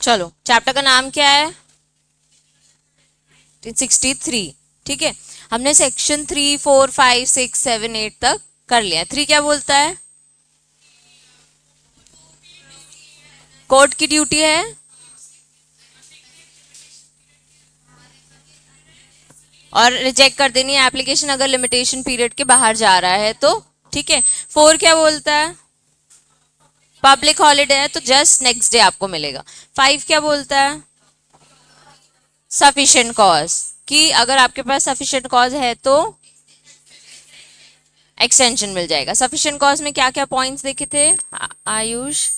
चलो चैप्टर का नाम क्या है? 63। ठीक है, हमने सेक्शन 3, 4, 5, 6, 7, 8 तक कर लिया। 3 क्या बोलता है? कोर्ट की ड्यूटी है और रिजेक्ट कर देनी है एप्लीकेशन अगर लिमिटेशन पीरियड के बाहर जा रहा है तो। ठीक है, 4 क्या बोलता है? पब्लिक हॉलीडे है तो जस्ट नेक्स्ट डे आपको मिलेगा। 5 क्या बोलता है? सफिशिएंट कॉज, कि अगर आपके पास सफिशिएंट कॉज है तो एक्सटेंशन मिल जाएगा। सफिशिएंट कॉज में क्या क्या पॉइंट्स देखे थे आयुष?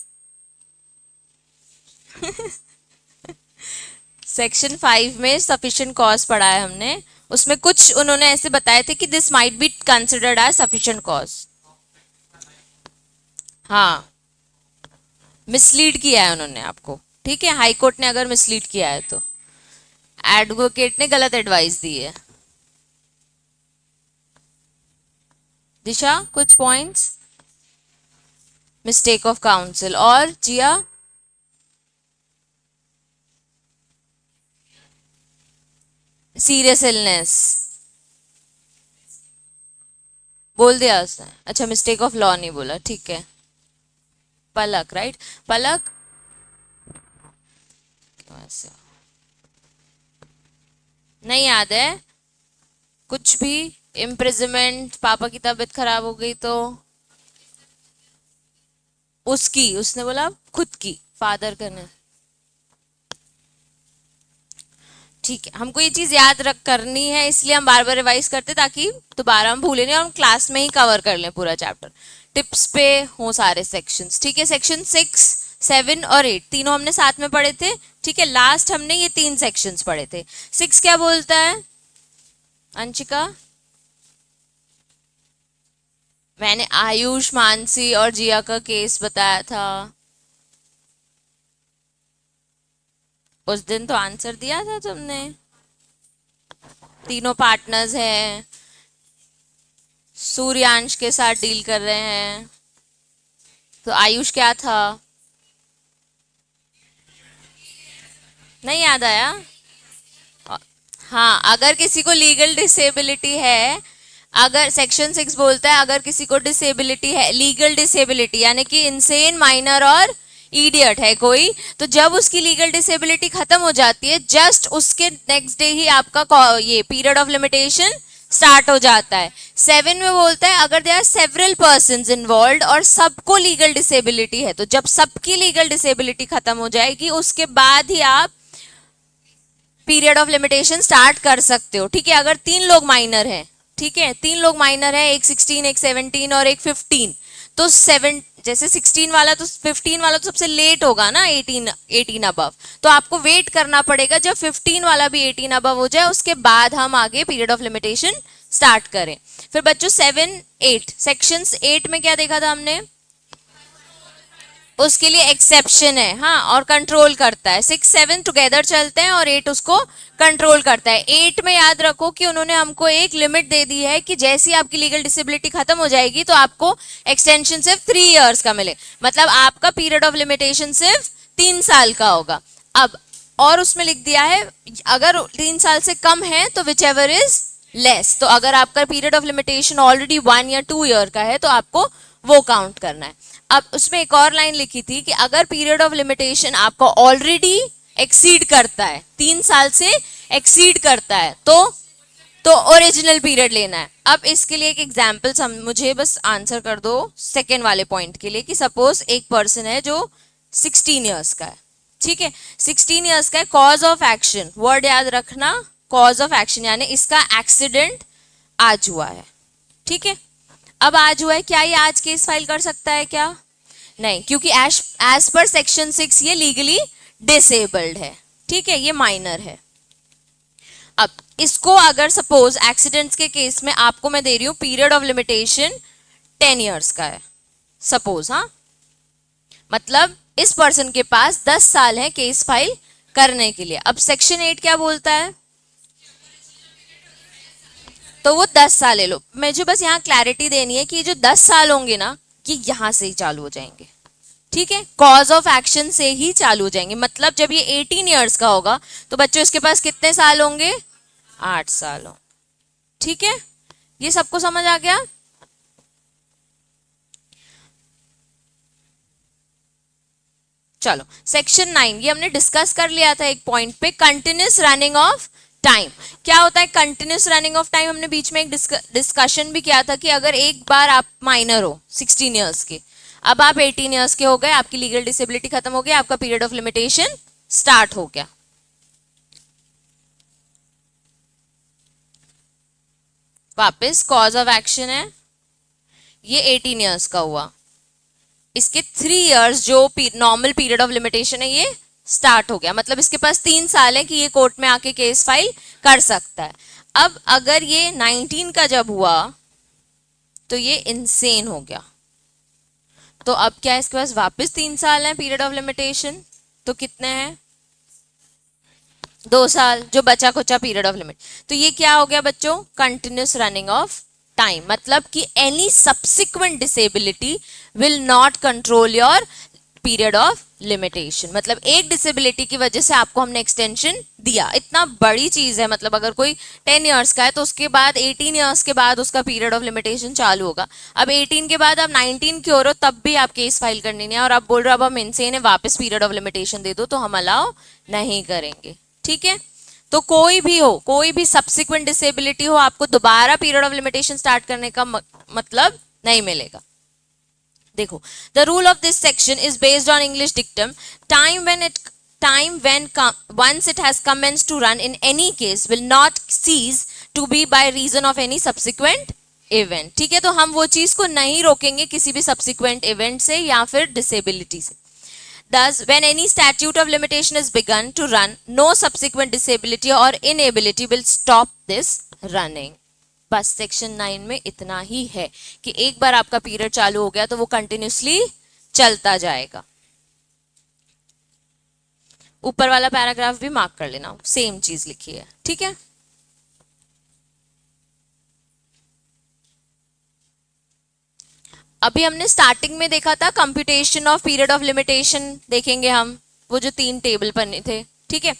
सेक्शन 5 में सफिशिएंट कॉज पढ़ा है हमने, उसमें कुछ उन्होंने ऐसे बताए थे कि this might be considered as sufficient cause. हाँ, मिसलीड किया है उन्होंने आपको। ठीक है, हाई कोर्ट ने अगर मिसलीड किया है तो, एडवोकेट ने गलत एडवाइस दी है। दिशा कुछ पॉइंट्स? Mistake of council. और जिया? सीरियस इलनेस बोल दिया उसने। अच्छा, मिस्टेक ऑफ लॉ नहीं बोला, ठीक है। पलक, राइट? पलक ऐसे नहीं याद है कुछ भी? इम्प्रिजमेंट, पापा की तबीयत खराब हो गई तो उसकी, उसने बोला खुद की, फादर करने। ठीक है, हमको ये चीज याद रख करनी है इसलिए हम बार बार रिवाइज करते ताकि दोबारा हम भूले नहीं और हम क्लास में ही कवर कर लें पूरा चैप्टर। टिप्स पे हो सारे सेक्शंस। ठीक है, सेक्शन 6, 7 और 8 तीनों हमने साथ में पढ़े थे। ठीक है, लास्ट हमने ये 3 सेक्शंस पढ़े थे। 6 क्या बोलता है अंशिका? मैंने आयुष, मानसी और जिया का केस बताया था उस दिन, तो आंसर दिया था तुमने। तीनों पार्टनर्स हैं, सूर्यांश के साथ डील कर रहे हैं, तो आयुष क्या था? नहीं याद आया? हाँ, अगर किसी को लीगल डिसेबिलिटी है, अगर सेक्शन 6 बोलता है अगर किसी को डिसेबिलिटी है, लीगल डिसेबिलिटी यानी कि इंसेन, माइनर और इडियट है कोई, तो जब उसकी लीगल डिसेबिलिटी खत्म हो जाती है जस्ट उसके नेक्स्ट डे ही आपका ये पीरियड ऑफ लिमिटेशन स्टार्ट हो जाता है। 7 में बोलता है अगर they are several persons involve और सबको लीगल डिसेबिलिटी है, तो जब सबकी लीगल डिसेबिलिटी खत्म हो जाएगी उसके बाद ही आप पीरियड ऑफ लिमिटेशन स्टार्ट कर सकते हो। ठीक है, अगर 3 लोग माइनर हैं, ठीक है, 3 लोग माइनर हैं, एक 16, एक 17 और एक 15, तो 7 जैसे 16 वाला तो 15 वाला तो सबसे लेट होगा ना, 18 अबव, तो आपको वेट करना पड़ेगा जब 15 वाला भी 18 अबव हो जाए उसके बाद हम आगे पीरियड ऑफ लिमिटेशन स्टार्ट करें। फिर बच्चों 7, 8 सेक्शंस 8 में क्या देखा था हमने? उसके लिए एक्सेप्शन है, हाँ, और कंट्रोल करता है। 6, 7 टुगेदर चलते हैं और 8 उसको कंट्रोल करता है। 8 में याद रखो कि उन्होंने हमको एक लिमिट दे दी है कि जैसी आपकी लीगल डिसेबिलिटी खत्म हो जाएगी तो आपको एक्सटेंशन सिर्फ 3 इयर्स का मिले, मतलब आपका पीरियड ऑफ लिमिटेशन सिर्फ 3 साल का होगा। अब और उसमें लिख दिया है अगर 3 साल से कम है तो विच एवर इज लेस, तो अगर आपका पीरियड ऑफ लिमिटेशन ऑलरेडी 1 या 2 ईयर का है तो आपको वो काउंट करना है। अब उसमें एक और लाइन लिखी थी कि अगर पीरियड ऑफ लिमिटेशन आपको ऑलरेडी एक्सीड करता है, 3 साल से एक्सीड करता है, तो ओरिजिनल पीरियड लेना है। अब इसके लिए एक एग्जाम्पल मुझे बस आंसर कर दो सेकेंड वाले पॉइंट के लिए कि सपोज एक पर्सन है जो 16 ईयर्स का है। ठीक है, 16 ईयर्स का है, कॉज ऑफ एक्शन, वर्ड याद रखना, कॉज ऑफ एक्शन यानी इसका एक्सीडेंट आज हुआ है। ठीक है, अब आज हुआ है, क्या ये आज केस फाइल कर सकता है क्या? नहीं, क्योंकि एज पर सेक्शन 6 ये लीगली डिसेबल्ड है। ठीक है, ये माइनर है। अब इसको अगर सपोज एक्सीडेंट्स के केस में आपको मैं दे रही हूं पीरियड ऑफ लिमिटेशन 10 इयर्स का है सपोज, हाँ, मतलब इस पर्सन के पास 10 साल है केस फाइल करने के लिए। अब सेक्शन 8 क्या बोलता है? तो वो 10 साल ले लो। मुझे बस यहाँ क्लैरिटी देनी है कि जो 10 साल होंगे ना ये यहां से ही चालू हो जाएंगे। ठीक है, कॉज ऑफ एक्शन से ही चालू हो जाएंगे। मतलब जब ये 18 ईयर्स का होगा तो बच्चों इसके पास कितने साल होंगे? 8 साल हो। ठीक है, ये सबको समझ आ गया? चलो सेक्शन 9 ये हमने डिस्कस कर लिया था एक पॉइंट पे, कंटिन्यूस रनिंग ऑफ टाइम। क्या होता है कंटिन्यूस रनिंग ऑफ टाइम? हमने बीच में एक डिस्कशन भी किया था कि अगर एक बार आप माइनर हो 16 ईयर्स के, अब आप 18 ईयर्स के हो गए, आपकी लीगल डिसेबिलिटी खत्म हो गई, आपका पीरियड ऑफ लिमिटेशन स्टार्ट हो गया। वापस कॉज ऑफ एक्शन है, ये 18 ईयर्स का हुआ, इसके 3 इयर्स जो नॉर्मल पीरियड ऑफ लिमिटेशन है ये स्टार्ट हो गया। मतलब इसके पास 3 साल है कि ये कोर्ट में आके केस फाइल कर सकता है। अब अगर ये 19 का जब हुआ तो ये इनसेन हो गया, तो अब क्या है, इसके पास वापस 3 साल है पीरियड ऑफ लिमिटेशन, तो कितने हैं? 2 साल, जो बचा खुचा पीरियड ऑफ लिमिट। तो ये क्या हो गया बच्चों? Continuous running of time. मतलब कि any subsequent disability will not control your period of limitation. मतलब एक डिसेबिलिटी की वजह से आपको हमने एक्सटेंशन दिया, इतना बड़ी चीज है। मतलब अगर कोई 10 इयर्स का है तो उसके बाद 18 इयर्स के बाद उसका पीरियड ऑफ लिमिटेशन चालू होगा। अब 18 के बाद आप 19 की हो रहे हो तब भी आप केस फाइल करनी नहीं है, और आप बोल रहे हो अब हम इनसे इन्हें वापस पीरियड ऑफ लिमिटेशन दे दो, तो हम अलाउ नहीं करेंगे। ठीक है, तो कोई भी हो, कोई भी सब्सिक्वेंट डिसेबिलिटी हो, आपको दोबारा पीरियड ऑफ लिमिटेशन स्टार्ट करने का मतलब नहीं मिलेगा। देखो, the rule of this section is based on English dictum, time when once it has commenced to run in any case will not cease to be by reason of any subsequent event। ठीक है, तो हम वो चीज को नहीं रोकेंगे किसी भी subsequent event से या फिर disability से। Thus, when any statute of limitation is begun to run, no subsequent disability or inability will stop this running। बस सेक्शन 9 में इतना ही है कि एक बार आपका पीरियड चालू हो गया तो वो कंटिन्यूसली चलता जाएगा। ऊपर वाला पैराग्राफ भी मार्क कर लेना, सेम चीज लिखी है। ठीक है, अभी हमने स्टार्टिंग में देखा था computation of period of limitation, देखेंगे हम वो जो 3 टेबल बने थे। ठीक है,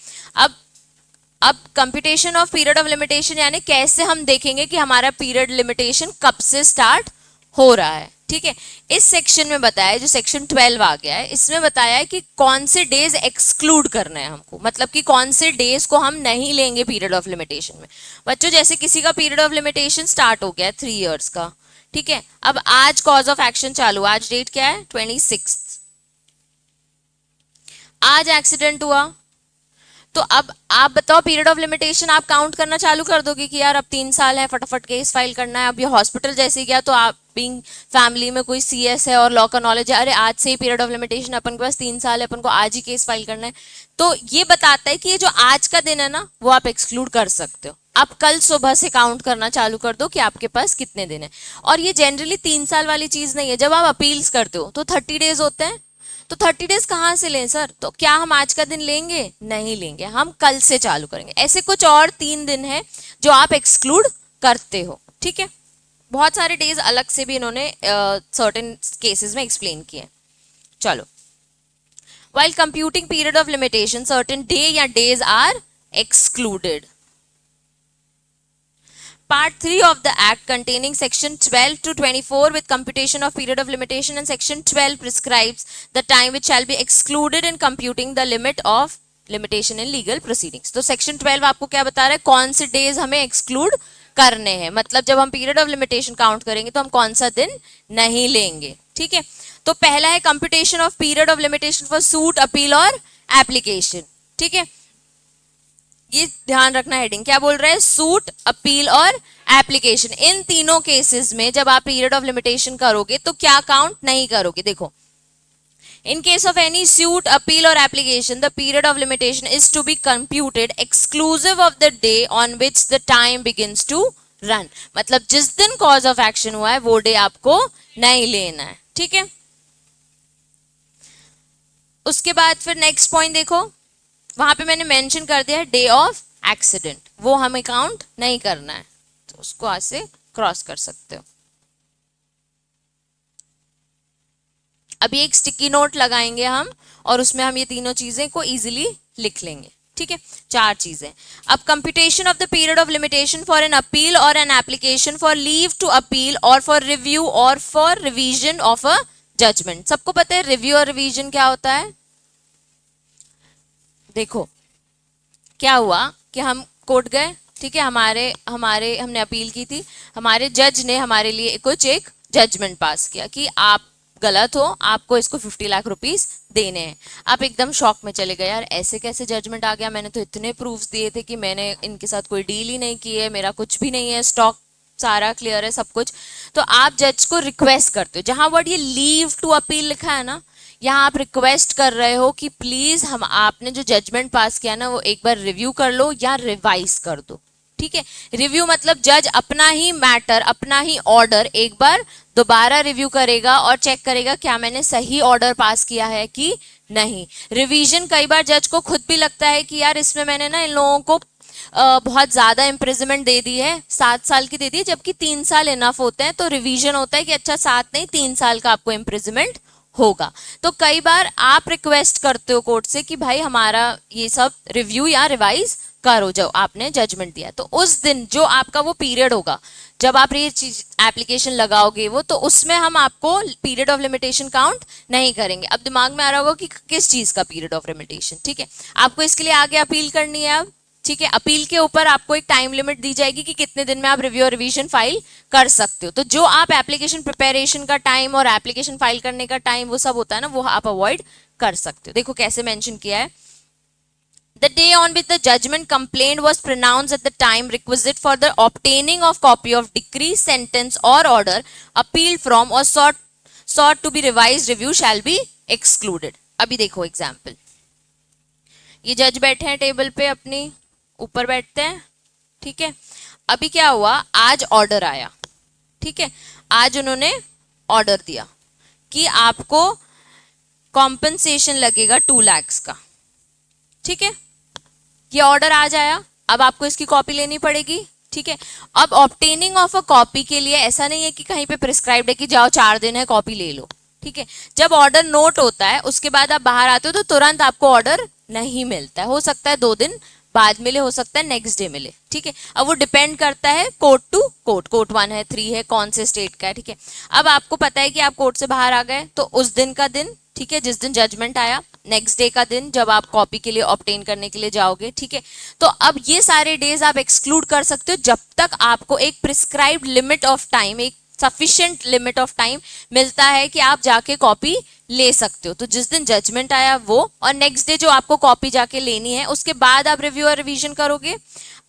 अब computation of period of limitation यानी कैसे हम देखेंगे कि हमारा पीरियड लिमिटेशन कब से स्टार्ट हो रहा है। ठीक है, इस सेक्शन में बताया है, जो सेक्शन 12 आ गया है, इसमें बताया है कि कौन से डेज एक्सक्लूड करने हैं हमको, मतलब कि कौन से डेज को हम नहीं लेंगे पीरियड ऑफ लिमिटेशन में। बच्चों जैसे किसी का पीरियड ऑफ लिमिटेशन स्टार्ट हो गया है 3 इयर्स का, ठीक है, अब आज कॉज ऑफ एक्शन चालू, आज डेट क्या है 26, आज एक्सीडेंट हुआ, तो अब आप बताओ पीरियड ऑफ लिमिटेशन आप काउंट करना चालू कर दोगे कि यार अब 3 साल है, फटाफट केस फाइल करना है। अब ये हॉस्पिटल जैसे गया तो आप बीइंग फैमिली में कोई सीएस है और लॉ का नॉलेज है, अरे आज से ही पीरियड ऑफ लिमिटेशन, अपन के पास 3 साल है, अपन को आज ही केस फाइल करना है, तो ये बताता है कि ये जो आज का दिन है ना वो आप एक्सक्लूड कर सकते हो। आप कल सुबह से काउंट करना चालू कर दो कि आपके पास कितने दिन है। और ये जनरली 3 साल वाली चीज नहीं है, जब आप अपील्स करते हो तो 30 डेज होते हैं, तो 30 डेज कहाँ से लें सर? तो क्या हम आज का दिन लेंगे? नहीं लेंगे, हम कल से चालू करेंगे। ऐसे कुछ और 3 दिन है जो आप एक्सक्लूड करते हो। ठीक है, बहुत सारे डेज अलग से भी इन्होंने सर्टेन केसेस में एक्सप्लेन किए। चलो, while computing period of limitation certain day या days are excluded। Part 3 of the Act containing Section 12 to 24 with computation of period of limitation, and Section 12 prescribes the time which shall be excluded in computing the limit of limitation in legal proceedings। तो Section 12 आपको क्या बता रहा है, कौन से days हमें exclude करने हैं, मतलब जब हम पीरियड ऑफ लिमिटेशन काउंट करेंगे तो हम कौन सा दिन नहीं लेंगे। ठीक है, तो पहला है computation of period of limitation for suit, appeal और एप्लीकेशन। ठीक है, ये ध्यान रखना, हेडिंग क्या बोल रहा है, सूट, अपील और एप्लीकेशन। इन तीनों केसेस में जब आप पीरियड ऑफ लिमिटेशन करोगे तो क्या काउंट नहीं करोगे। देखो, in case of any suit, appeal or application, the period of limitation is to be computed exclusive of the day on which the time begins to run। मतलब जिस दिन cause of action हुआ है वो day आपको नहीं लेना है। ठीक है, उसके बाद फिर नेक्स्ट पॉइंट देखो, वहां पे मैंने मेंशन कर दिया है डे ऑफ एक्सीडेंट, वो हमें काउंट नहीं करना है, तो उसको आज से क्रॉस कर सकते हो। अभी एक स्टिकी नोट लगाएंगे हम और उसमें हम ये तीनों चीजें को इजीली लिख लेंगे, ठीक है। 4 चीजें। अब computation of the period of limitation for an appeal or an application for leave to appeal or for review or for revision of a judgment. सबको पता है रिव्यू और रिवीजन क्या होता है। देखो क्या हुआ कि हम कोर्ट गए, ठीक है, हमने अपील की थी, हमारे जज ने हमारे लिए कुछ एक जजमेंट पास किया कि आप गलत हो, आपको इसको 50 लाख रुपीस देने हैं। आप एकदम शॉक में चले गए, यार ऐसे कैसे जजमेंट आ गया, मैंने तो इतने प्रूफ्स दिए थे कि मैंने इनके साथ कोई डील ही नहीं की है, मेरा कुछ भी नहीं है, स्टॉक सारा क्लियर है, सब कुछ। तो आप जज को रिक्वेस्ट करते हो, जहां वर्ड ये लीव टू अपील लिखा है ना, यहाँ आप रिक्वेस्ट कर रहे हो कि प्लीज हम आपने जो जजमेंट पास किया ना वो एक बार रिव्यू कर लो या रिवाइज कर दो, ठीक है। रिव्यू मतलब जज अपना ही मैटर, अपना ही ऑर्डर एक बार दोबारा रिव्यू करेगा और चेक करेगा क्या मैंने सही ऑर्डर पास किया है कि नहीं। रिवीजन कई बार जज को खुद भी लगता है कि यार इसमें मैंने ना इन लोगों को बहुत ज्यादा इम्प्रिजमेंट दे दी है, 7 साल की दे दी है, जबकि 3 साल इनफ होते हैं। तो रिवीजन होता है कि अच्छा 7 नहीं 3 साल का आपको इम्प्रिजमेंट होगा। तो कई बार आप रिक्वेस्ट करते हो कोर्ट से कि भाई हमारा ये सब रिव्यू या रिवाइज करो जो आपने जजमेंट दिया। तो उस दिन जो आपका वो पीरियड होगा जब आप ये चीज एप्लीकेशन लगाओगे वो, तो उसमें हम आपको पीरियड ऑफ लिमिटेशन काउंट नहीं करेंगे। अब दिमाग में आ रहा होगा कि किस चीज का पीरियड ऑफ लिमिटेशन, ठीक है। आपको इसके लिए आगे अपील करनी है अब, ठीक है। अपील के ऊपर आपको एक टाइम लिमिट दी जाएगी कि कितने दिन में आप रिव्यू और रिवीजन फाइल कर सकते हो। तो जो आप एप्लीकेशन प्रिपरेशन का टाइम और एप्लीकेशन फाइल करने का टाइम वो सब होता है ना, वो आप अवॉइड कर सकते हो। देखो कैसे मेंशन किया है, the day on which the judgment complaint was pronounced at the time requisite for the obtaining of copy of decree, sentence or order appealed from or sought to be revised review shall be excluded। अभी देखो example, ये जज बैठे हैं table पे, अपनी ऊपर बैठते हैं, ठीक है। अभी क्या हुआ, आज ऑर्डर आया, ठीक है। आज उन्होंने ऑर्डर दिया कि आपको कॉम्पनसेशन लगेगा 2 लाख का, ठीक है। ये ऑर्डर आ जाया, अब आपको इसकी कॉपी लेनी पड़ेगी, ठीक है। अब ऑब्टेनिंग ऑफ अ कॉपी के लिए ऐसा नहीं है कि कहीं पे प्रिस्क्राइब्ड है कि जाओ 4 दिन है कॉपी ले लो, ठीक है। जब ऑर्डर नोट होता है उसके बाद आप बाहर आते हो तो तुरंत आपको ऑर्डर नहीं मिलता है, हो सकता है 2 दिन बाद मिले, हो सकता है नेक्स्ट डे मिले, ठीक है। अब वो डिपेंड करता है कोर्ट टू कोर्ट, कोर्ट 1 है 3 है कौन से स्टेट का है, ठीक है। अब आपको पता है कि आप कोर्ट से बाहर आ गए, तो उस दिन का दिन, ठीक है, जिस दिन जजमेंट आया, नेक्स्ट डे का दिन जब आप कॉपी के लिए ऑब्टेन करने के लिए जाओगे, ठीक है। तो अब ये सारे डेज आप एक्सक्लूड कर सकते हो जब तक आपको एक प्रिस्क्राइब्ड लिमिट ऑफ टाइम, एक सफिशिएंट लिमिट ऑफ टाइम मिलता है कि आप जाके कॉपी ले सकते हो। तो जिस दिन जजमेंट आया वो, और नेक्स्ट डे जो आपको कॉपी जाके लेनी है, उसके बाद आप रिव्यू और रिवीजन करोगे।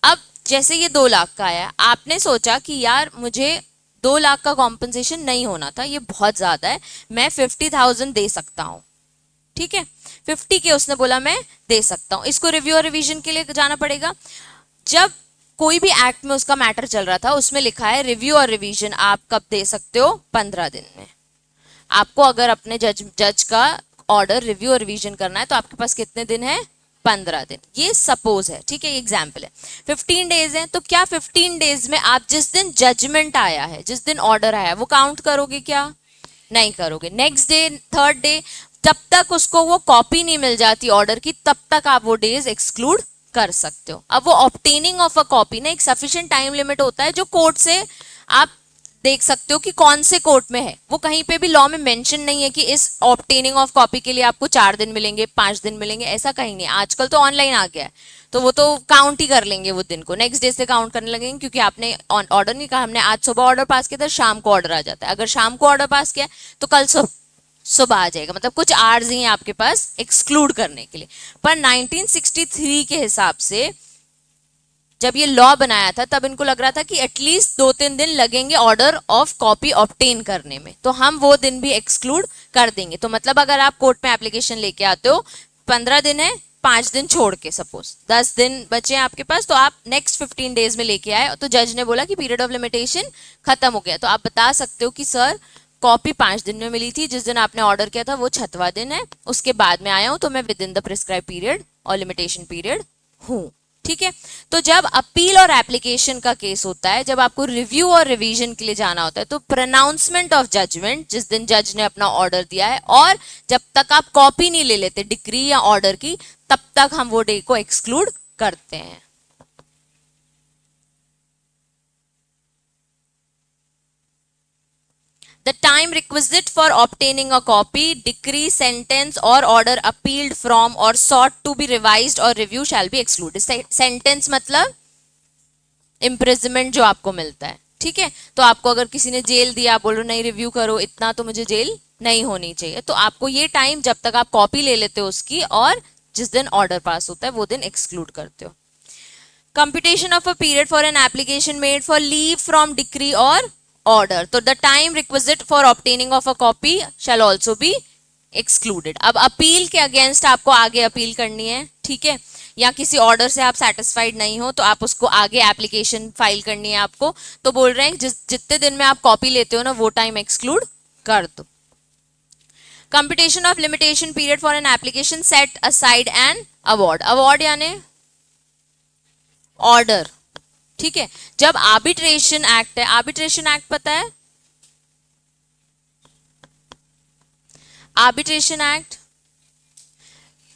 अब जैसे ये 2 लाख का आया, आपने सोचा कि यार मुझे 2 लाख का कॉम्पनसेशन नहीं होना था, ये बहुत ज्यादा है, मैं 50,000 दे सकता हूँ, ठीक है। 50 के उसने बोला मैं दे सकता हूँ, इसको रिव्यू और रिवीजन के लिए जाना पड़ेगा। जब कोई भी एक्ट में उसका मैटर चल रहा था उसमें लिखा है रिव्यू और रिवीजन आप कब दे सकते हो, 15 दिन में। आपको अगर अपने जज का ऑर्डर रिव्यू और रिवीजन करना है तो आपके पास कितने दिन है, 15 दिन। ये सपोज है, ठीक है, ये एग्जाम्पल है। 15 डेज है, तो क्या 15 डेज में आप जिस दिन जजमेंट आया है, जिस दिन ऑर्डर आया है, वो काउंट करोगे क्या, नहीं करोगे। नेक्स्ट डे, थर्ड डे, जब तक उसको वो कॉपी नहीं मिल जाती ऑर्डर की, तब तक आप वो डेज एक्सक्लूड कर सकते हो। अब वो ऑब्टेनिंग ऑफ अ कॉपी ना एक सफिशिएंट टाइम लिमिट होता है जो कोर्ट से आप देख सकते हो कि कौन से कोर्ट में है। वो कहीं पे भी लॉ में मेंशन नहीं है कि इस ऑब्टेनिंग ऑफ कॉपी के लिए आपको 4 दिन मिलेंगे, 5 दिन मिलेंगे, ऐसा कहीं नहीं। आजकल तो ऑनलाइन आ गया है, तो वो तो काउंट ही कर लेंगे वो दिन को, नेक्स्ट डे से काउंट करने लगेंगे, क्योंकि आपने ऑर्डर नहीं कहा, हमने आज सुबह ऑर्डर पास किया था, शाम को ऑर्डर आ जाता है। अगर शाम को ऑर्डर पास किया तो कल सुबह आ जाएगा, मतलब कुछ आवर्स ही हैं आपके पास एक्सक्लूड करने के लिए। पर 1963 के हिसाब से जब ये लॉ बनाया था तब इनको लग रहा था कि एटलीस्ट 2-3 दिन लगेंगे ऑर्डर ऑफ कॉपी ऑब्टेन करने में, तो हम वो दिन भी एक्सक्लूड कर देंगे। तो मतलब अगर आप कोर्ट में एप्लीकेशन लेके आते हो, 15 दिन है, 5 दिन छोड़ के सपोज 10 दिन बचे हैं आपके पास, तो आप नेक्स्ट 15 डेज में लेके आए, तो जज ने बोला कि पीरियड ऑफ लिमिटेशन खत्म हो गया, तो आप बता सकते हो कि सर कॉपी 5 दिन में मिली थी, जिस दिन आपने ऑर्डर किया था वो 6वां दिन है, उसके बाद में आया हूं, तो मैं with in the prescribe period और लिमिटेशन पीरियड हूं, ठीक है। तो जब अपील और एप्लीकेशन का केस होता है, जब आपको रिव्यू और रिवीजन के लिए जाना होता है, तो प्रोनाउंसमेंट ऑफ जजमेंट, जिस दिन जज ने अपना ऑर्डर दिया है और जब तक आप कॉपी नहीं ले लेते डिक्री या ऑर्डर की, तब तक हम वो डे को एक्सक्लूड करते हैं। The time requisite for obtaining a copy, decree, sentence or order appealed from or sought to be revised or review shall be excluded. Sentence मतलब imprisonment जो आपको मिलता है, ठीक है। तो आपको अगर किसी ने जेल दिया, आप बोलो नहीं रिव्यू करो, इतना तो मुझे जेल नहीं होनी चाहिए, तो आपको ये टाइम जब तक आप कॉपी ले लेते हो उसकी और जिस दिन ऑर्डर पास होता है वो दिन एक्सक्लूड करते हो। Computation of a period for an application made for leave from decree or order. तो the time requisite for obtaining of a copy shall also be excluded. अब अपील के अगेंस्ट आपको आगे अपील करनी है, ठीक है, या किसी ऑर्डर से आप सेटिस्फाइड नहीं हो तो आप उसको आगे एप्लीकेशन फाइल करनी है आपको, तो बोल रहे हैं जितने दिन में आप कॉपी लेते हो ना वो टाइम एक्सक्लूड कर दो। Computation of limitation period for an application set aside an award. Award यानी ऑर्डर, ठीक है। जब आर्बिट्रेशन एक्ट है, आर्बिट्रेशन एक्ट पता है, आर्बिट्रेशन एक्ट,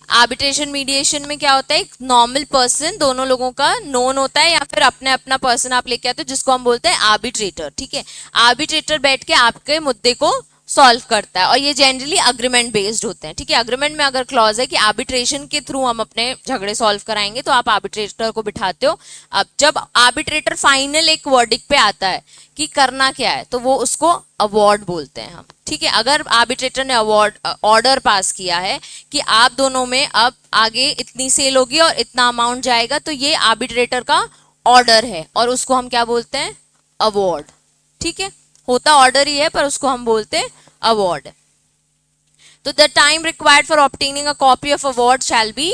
आर्बिट्रेशन मीडिएशन में क्या होता है, एक नॉर्मल पर्सन दोनों लोगों का नोन होता है या फिर अपने अपना पर्सन आप लेके आते हो जिसको हम बोलते हैं आर्बिट्रेटर, ठीक है। आर्बिट्रेटर बैठ के आपके मुद्दे को सॉल्व करता है और ये जनरली अग्रीमेंट बेस्ड होते हैं, ठीक है। अग्रीमेंट में अगर क्लॉज है कि आर्बिट्रेशन के थ्रू हम अपने झगड़े सॉल्व कराएंगे तो आप आर्बिट्रेटर को बिठाते हो। अब जब आर्बिट्रेटर फाइनल एक वर्डिक्ट पे आता है कि करना क्या है, तो वो उसको अवार्ड बोलते हैं हम, ठीक है। अगर आर्बिट्रेटर ने अवार्ड ऑर्डर पास किया है कि आप दोनों में अब आगे इतनी सेल होगी और इतना अमाउंट जाएगा, तो ये आर्बिट्रेटर का ऑर्डर है और उसको हम क्या बोलते हैं, अवार्ड, ठीक है। होता ऑर्डर ही है पर उसको हम बोलते हैं अवार्ड। तो the time required for obtaining a copy of award shall be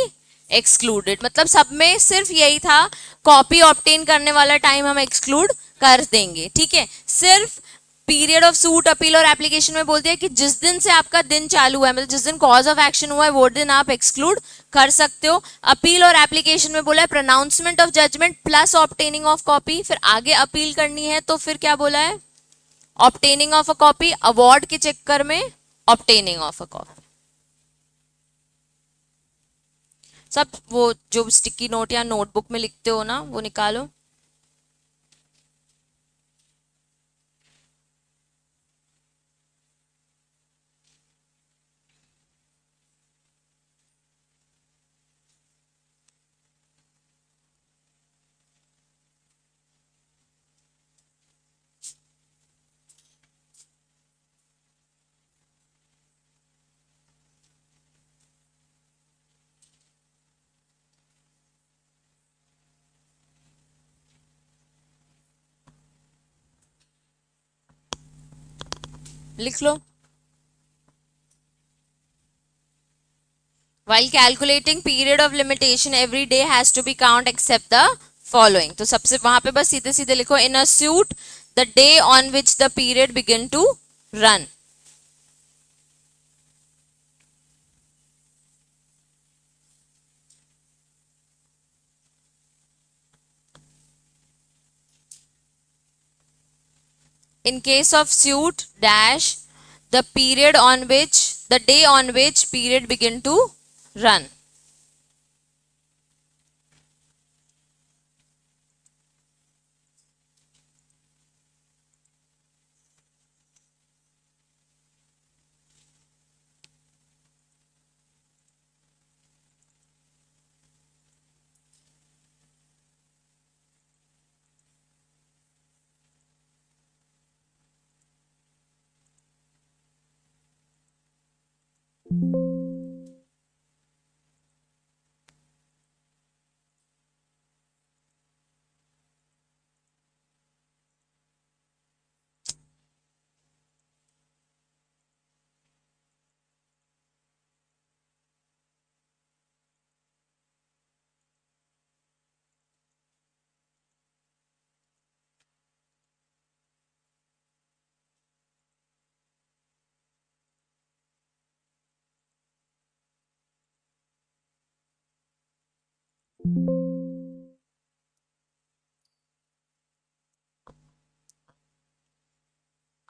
excluded, मतलब सब में सिर्फ यही था, कॉपी ऑब्टेन करने वाला टाइम हम एक्सक्लूड कर देंगे, ठीक है। सिर्फ पीरियड ऑफ सूट, अपील और एप्लीकेशन में बोल दिया कि जिस दिन से आपका दिन चालू है, मतलब जिस दिन कॉज ऑफ एक्शन हुआ है वो दिन आप एक्सक्लूड कर सकते हो। अपील और एप्लीकेशन में बोला है pronouncement of judgment plus obtaining of copy, फिर आगे अपील करनी है तो फिर क्या बोला है, obtaining of a copy, award के चक्कर में ऑब्टेनिंग ऑफ अ कॉपी। सब वो जो स्टिकी नोट या नोटबुक में लिखते हो ना वो निकालो। लिख लो। While calculating period of limitation, every day has to be count except the following. तो सबसे वहां पे बस सीधे सीधे लिखो, in a suit the day on which the period begin to run. In case of suit dash, the period on which, the day on which period begin to run.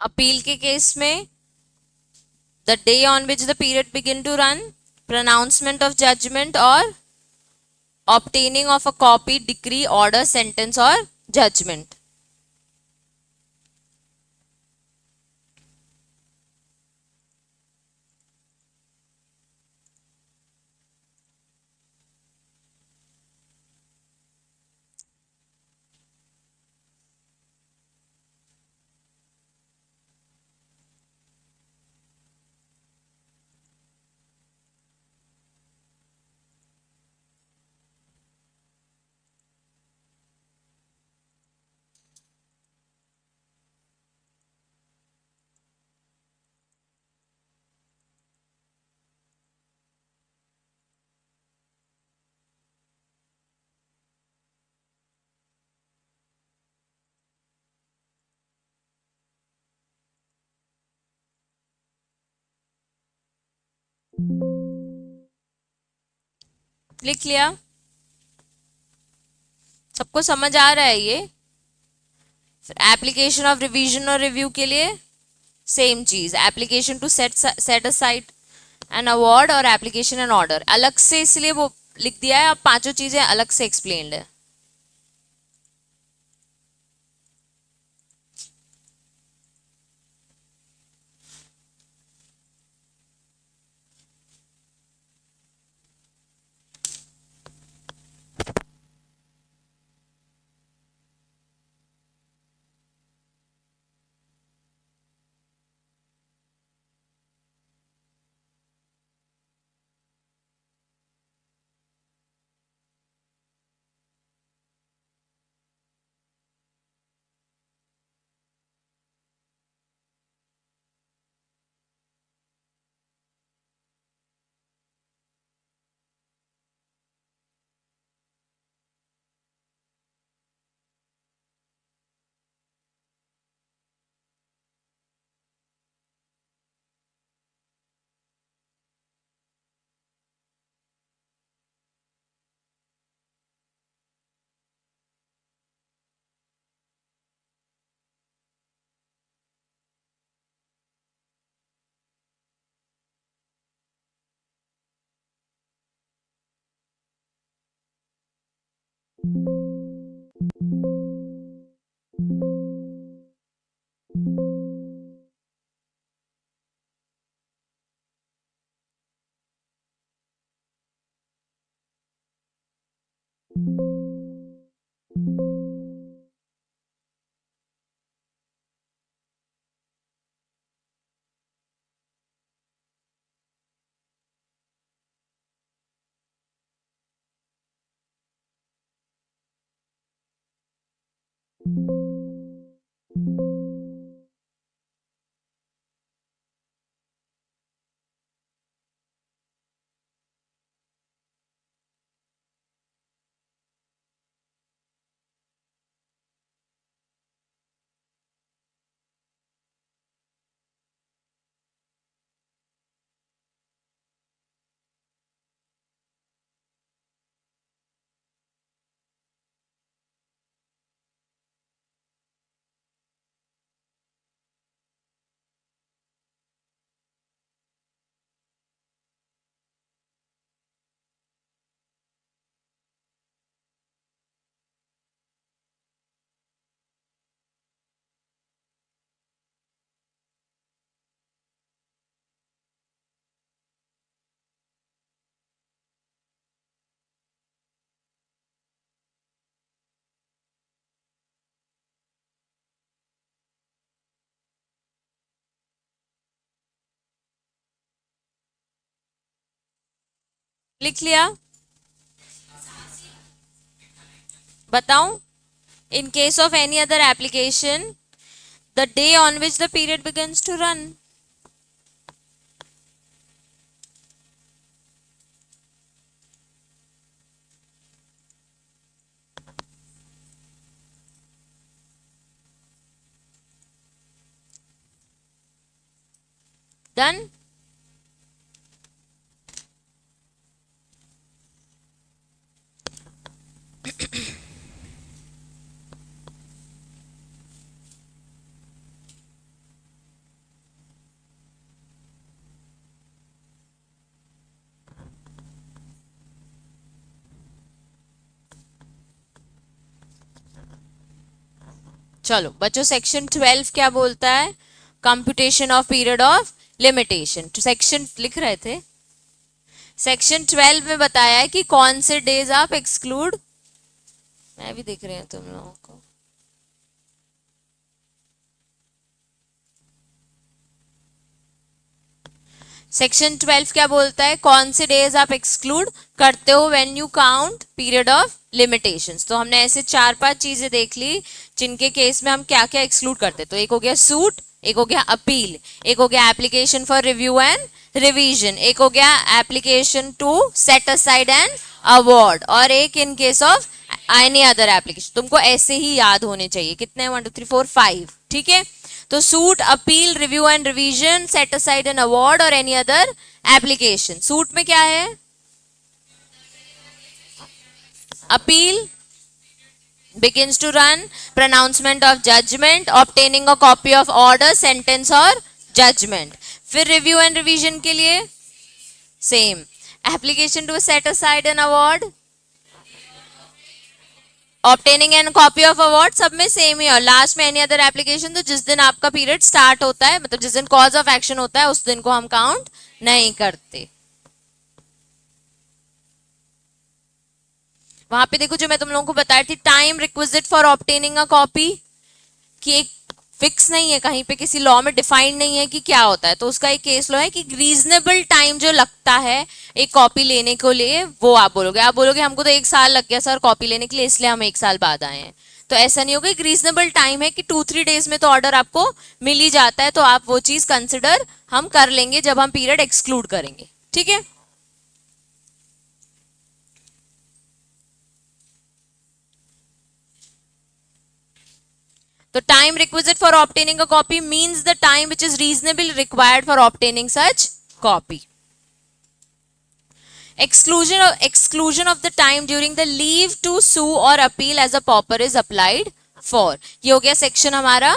Appeal के case में the day on which the period begin to run, pronouncement of judgment or obtaining of a copy, decree, order, sentence or judgment. लिख लिया? सबको समझ आ रहा है ये? फिर एप्लीकेशन ऑफ रिवीजन और रिव्यू के लिए सेम चीज, application to set aside an award और एप्लीकेशन एंड ऑर्डर अलग से इसलिए वो लिख दिया है, अब पांचों चीजें अलग से एक्सप्लेन्ड है। लिख लिया? बताऊं? In case of any other application, the day on which the period begins to run. Done? चलो बच्चों, सेक्शन 12 क्या बोलता है? Computation of period of limitation. तो सेक्शन लिख रहे थे, सेक्शन 12 में बताया है कि कौन से डेज आप एक्सक्लूड, मैं भी देख रही हूँ तुम लोगों को, सेक्शन 12 क्या बोलता है? कौन से डेज आप एक्सक्लूड करते हो when you count period of limitations. तो हमने ऐसे 4-5 चीजें देख ली जिनके केस में हम क्या क्या एक्सक्लूड करते। तो एक हो गया सूट, एक हो गया अपील, एक हो गया application for review and revision, एक हो गया application to set aside an award, और एक in case of any other application. तुमको ऐसे ही याद होने चाहिए। कितने? 1 2 3 4 5। ठीक है, तो suit, appeal, review and revision, set aside an award और एनी अदर एप्लीकेशन। सूट में क्या है? Appeal begins to run, pronouncement of judgment, obtaining a copy of order, sentence और judgment। फिर review and revision के लिए same, application to set aside an award, obtaining an copy of award, सब में same ही। और लास्ट में any other application, तो जिस दिन आपका पीरियड स्टार्ट होता है, मतलब जिस दिन कॉज ऑफ एक्शन होता है, उस दिन को हम काउंट नहीं करते। वहां पे देखो, जो मैं तुम लोगों को बताई थी, time requisite for obtaining a copy, कि एक फिक्स नहीं है, कहीं पे किसी लॉ में डिफाइंड नहीं है कि क्या होता है। तो उसका एक केस लॉ है कि रीजनेबल टाइम जो लगता है एक कॉपी लेने को लिए, वो आप बोलोगे हमको तो 1 साल लग गया सर कॉपी लेने के लिए, इसलिए हम 1 साल बाद आए हैं। तो ऐसा नहीं होगा। एक रीजनेबल टाइम है कि 2-3 डेज में तो ऑर्डर आपको मिल ही जाता है, तो आप वो चीज कंसिडर हम कर लेंगे जब हम पीरियड एक्सक्लूड करेंगे। ठीक है, तो time requisite for obtaining a copy means the time which is reasonable required for obtaining such copy. exclusion of the time during the leave to sue or appeal as a pauper is applied for। ये हो गया section हमारा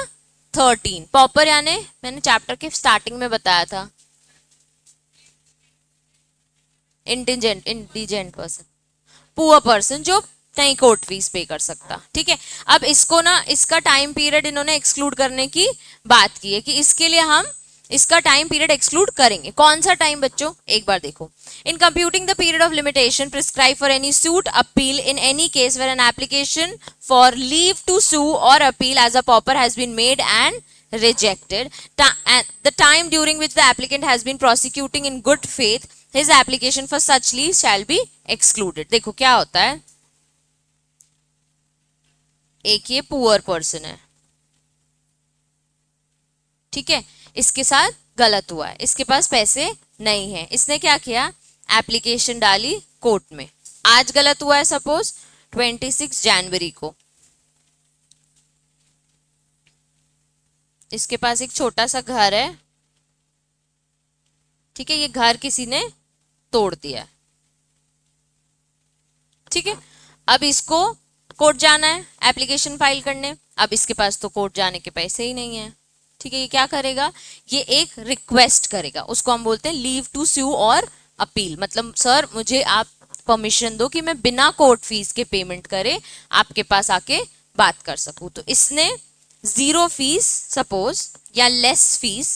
13। Popper यानी मैंने chapter के starting में बताया था, इंडिजेंट पर्सन, पुअर पर्सन जो नहीं कोर्ट फीस पे कर सकता। ठीक है, अब इसको ना, इसका टाइम पीरियड इन्होंने एक्सक्लूड करने की बात की है कि इसके लिए हम इसका टाइम पीरियड एक्सक्लूड करेंगे। कौन सा टाइम बच्चों? एक बार देखो, in computing the period of limitation prescribed for any suit, appeal in any case where an application for leave to sue or appeal as a pauper has been made and rejected, the time during which the applicant has been prosecuting in good faith his application for such leave shall be excluded। देखो क्या होता है, एक ये poor person है, ठीक है, इसके साथ गलत हुआ है, इसके पास पैसे नहीं है, इसने क्या किया, एप्लीकेशन डाली कोर्ट में। आज गलत हुआ है सपोज 26 जनवरी को, इसके पास एक छोटा सा घर है, ठीक है, ये घर किसी ने तोड़ दिया, ठीक है, अब इसको कोर्ट जाना है एप्लीकेशन फाइल करने। अब इसके पास तो कोर्ट जाने के पैसे ही नहीं है, ठीक है, ये क्या करेगा, ये एक रिक्वेस्ट करेगा, उसको हम बोलते हैं लीव टू स्यू और अपील। मतलब सर मुझे आप परमिशन दो कि मैं बिना कोर्ट फीस के पेमेंट करे आपके पास आके बात कर सकूं। तो इसने 0 फीस सपोज या लेस फीस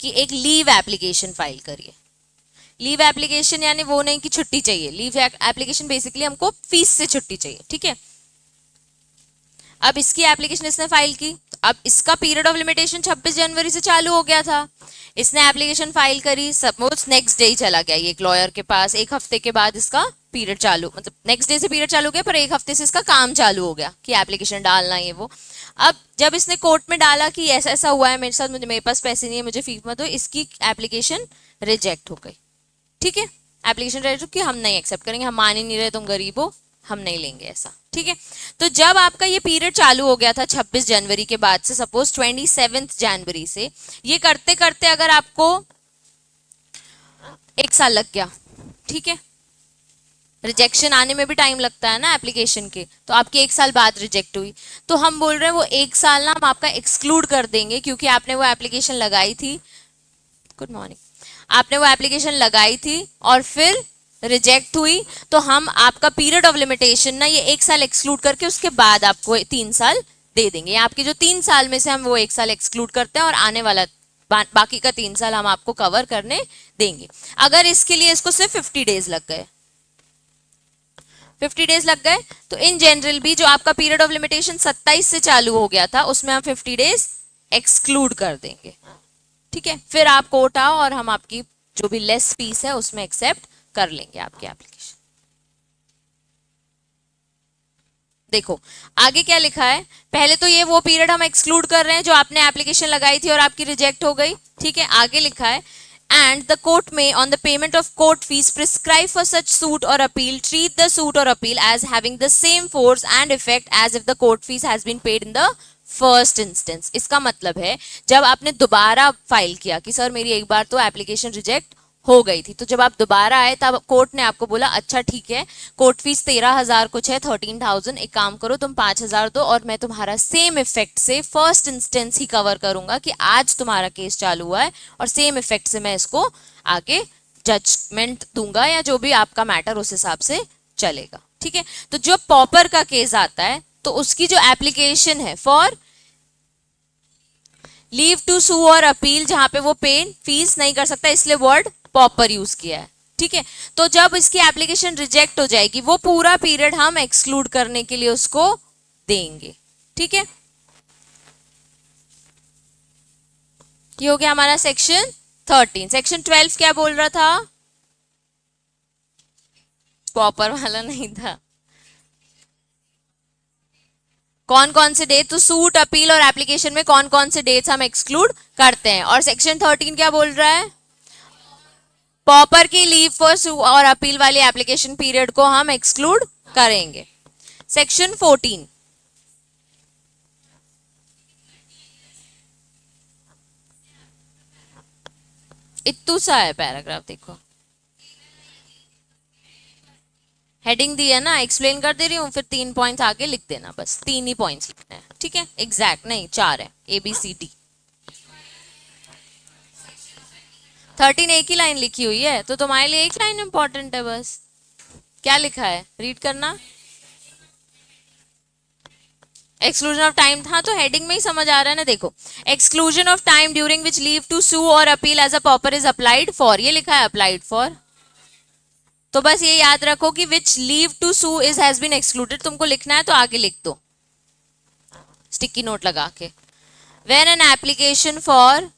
की एक लीव एप्लीकेशन फाइल करिए। लीव एप्लीकेशन यानी वो नहीं कि छुट्टी चाहिए, लीव एप्लीकेशन बेसिकली हमको फीस से छुट्टी चाहिए, ठीक है। अब इसकी एप्लीकेशन इसने फाइल की, अब इसका पीरियड ऑफ लिमिटेशन 26 जनवरी से चालू हो गया था, इसने एप्लीकेशन फाइल करी, सपोज नेक्स्ट डे ही चला गया ये एक लॉयर के पास, 1 हफ्ते के बाद इसका पीरियड चालू, मतलब नेक्स्ट डे से पीरियड चालू हो गया, पर 1 हफ्ते से इसका काम चालू हो गया कि एप्लीकेशन डालना है वो। अब जब इसने कोर्ट में डाला कि ऐसा ऐसा हुआ है मेरे साथ, मेरे पास पैसे नहीं है, मुझे फीस मत दो, इसकी एप्लीकेशन रिजेक्ट हो गई, ठीक है, एप्लीकेशन रिजेक्ट कि हम नहीं एक्सेप्ट करेंगे, हम मान ही नहीं रहे, तुम गरीब हो, हम नहीं लेंगे ऐसा, ठीक है। तो जब आपका ये पीरियड चालू हो गया था 26 जनवरी के बाद से, सपोज 27 जनवरी से, ये करते करते अगर आपको 1 साल लग गया, ठीक है, रिजेक्शन आने में भी टाइम लगता है ना एप्लीकेशन के, तो आपकी 1 साल बाद रिजेक्ट हुई, तो हम बोल रहे हैं वो 1 साल ना हम आपका एक्सक्लूड कर देंगे, क्योंकि आपने वो एप्लीकेशन लगाई थी, गुड मॉर्निंग, आपने वो एप्लीकेशन लगाई थी और फिर रिजेक्ट हुई तो हम आपका पीरियड ऑफ लिमिटेशन ना ये 1 साल एक्सक्लूड करके उसके बाद आपको 3 साल दे देंगे। आपके जो 3 साल में से हम वो 1 साल एक्सक्लूड करते हैं और आने वाला बाकी का 3 साल हम आपको कवर करने देंगे। अगर इसके लिए इसको सिर्फ 50 डेज लग गए, 50 डेज लग गए, तो इन जनरल भी जो आपका पीरियड ऑफ लिमिटेशन 27 से चालू हो गया था उसमें हम 50 डेज एक्सक्लूड कर देंगे। ठीक है, फिर आप कोर्ट आओ और हम आपकी जो भी लेस फीस है उसमें एक्सेप्ट कर लेंगे आपकी एप्लीकेशन। देखो आगे क्या लिखा है, पहले तो ये वो पीरियड हम एक्सक्लूड कर रहे हैं जो आपने एप्लीकेशन लगाई थी और आपकी रिजेक्ट हो गई। ठीक है, आगे लिखा है and the court may on the payment of court fees prescribe for such suit or appeal treat the suit or appeal as having the same force and effect as if the court fees has been paid in the first instance. इसका मतलब है जब आपने दोबारा file किया कि sir मेरी एक बार तो एप्लीकेशन रिजेक्ट हो गई थी, तो जब आप दोबारा आए तब कोर्ट ने आपको बोला अच्छा ठीक है कोर्ट फीस 13,000 कुछ है, 13,000, एक काम करो तुम 5,000 दो और मैं तुम्हारा सेम इफेक्ट से फर्स्ट इंस्टेंस ही कवर करूंगा कि आज तुम्हारा केस चालू हुआ है और सेम इफेक्ट से मैं इसको आगे जजमेंट दूंगा या जो भी आपका मैटर उस हिसाब से चलेगा। ठीक है, तो जो पॉपर का केस आता है तो उसकी जो एप्लीकेशन है for leave to sue or appeal, जहां पे वो पे फीस नहीं कर सकता इसलिए वर्ड पॉपर यूज किया है। ठीक है, तो जब इसकी एप्लीकेशन रिजेक्ट हो जाएगी वो पूरा पीरियड हम एक्सक्लूड करने के लिए उसको देंगे। ठीक है, ये हो गया हमारा सेक्शन 13। सेक्शन 12 क्या बोल रहा था? पॉपर वाला नहीं था। कौन कौन से डेट, तो सूट अपील और एप्लीकेशन में कौन कौन से डेट्स हम एक्सक्लूड करते हैं। और सेक्शन 13 क्या बोल रहा है? पॉपर की लीव फॉर और अपील वाली एप्लीकेशन पीरियड को हम एक्सक्लूड करेंगे। सेक्शन 14 इत्तू सा है पैराग्राफ, देखो हेडिंग दी है ना, एक्सप्लेन कर दे रही हूँ, फिर 3 पॉइंट्स आगे लिख देना, बस 3 ही पॉइंट्स लिखने हैं। ठीक है, एग्जैक्ट नहीं 4 है, ABCD। 13 एक ही लाइन लिखी हुई है तो तुम्हारे लिए एक लाइन इंपॉर्टेंट है बस। क्या लिखा है रीड करना। एक्सक्लूजन ऑफ टाइम था तो हेडिंग में ही समझ आ रहा है ना। देखो exclusion of time during which leave to sue or appeal as a pauper is applied for, ये लिखा है अप्लाइड फॉर, तो बस ये याद रखो कि which leave to sue is has been excluded, तुमको लिखना है तो आगे लिख दो स्टिकी नोट लगा के। व्हेन एन एप्लीकेशन फॉर,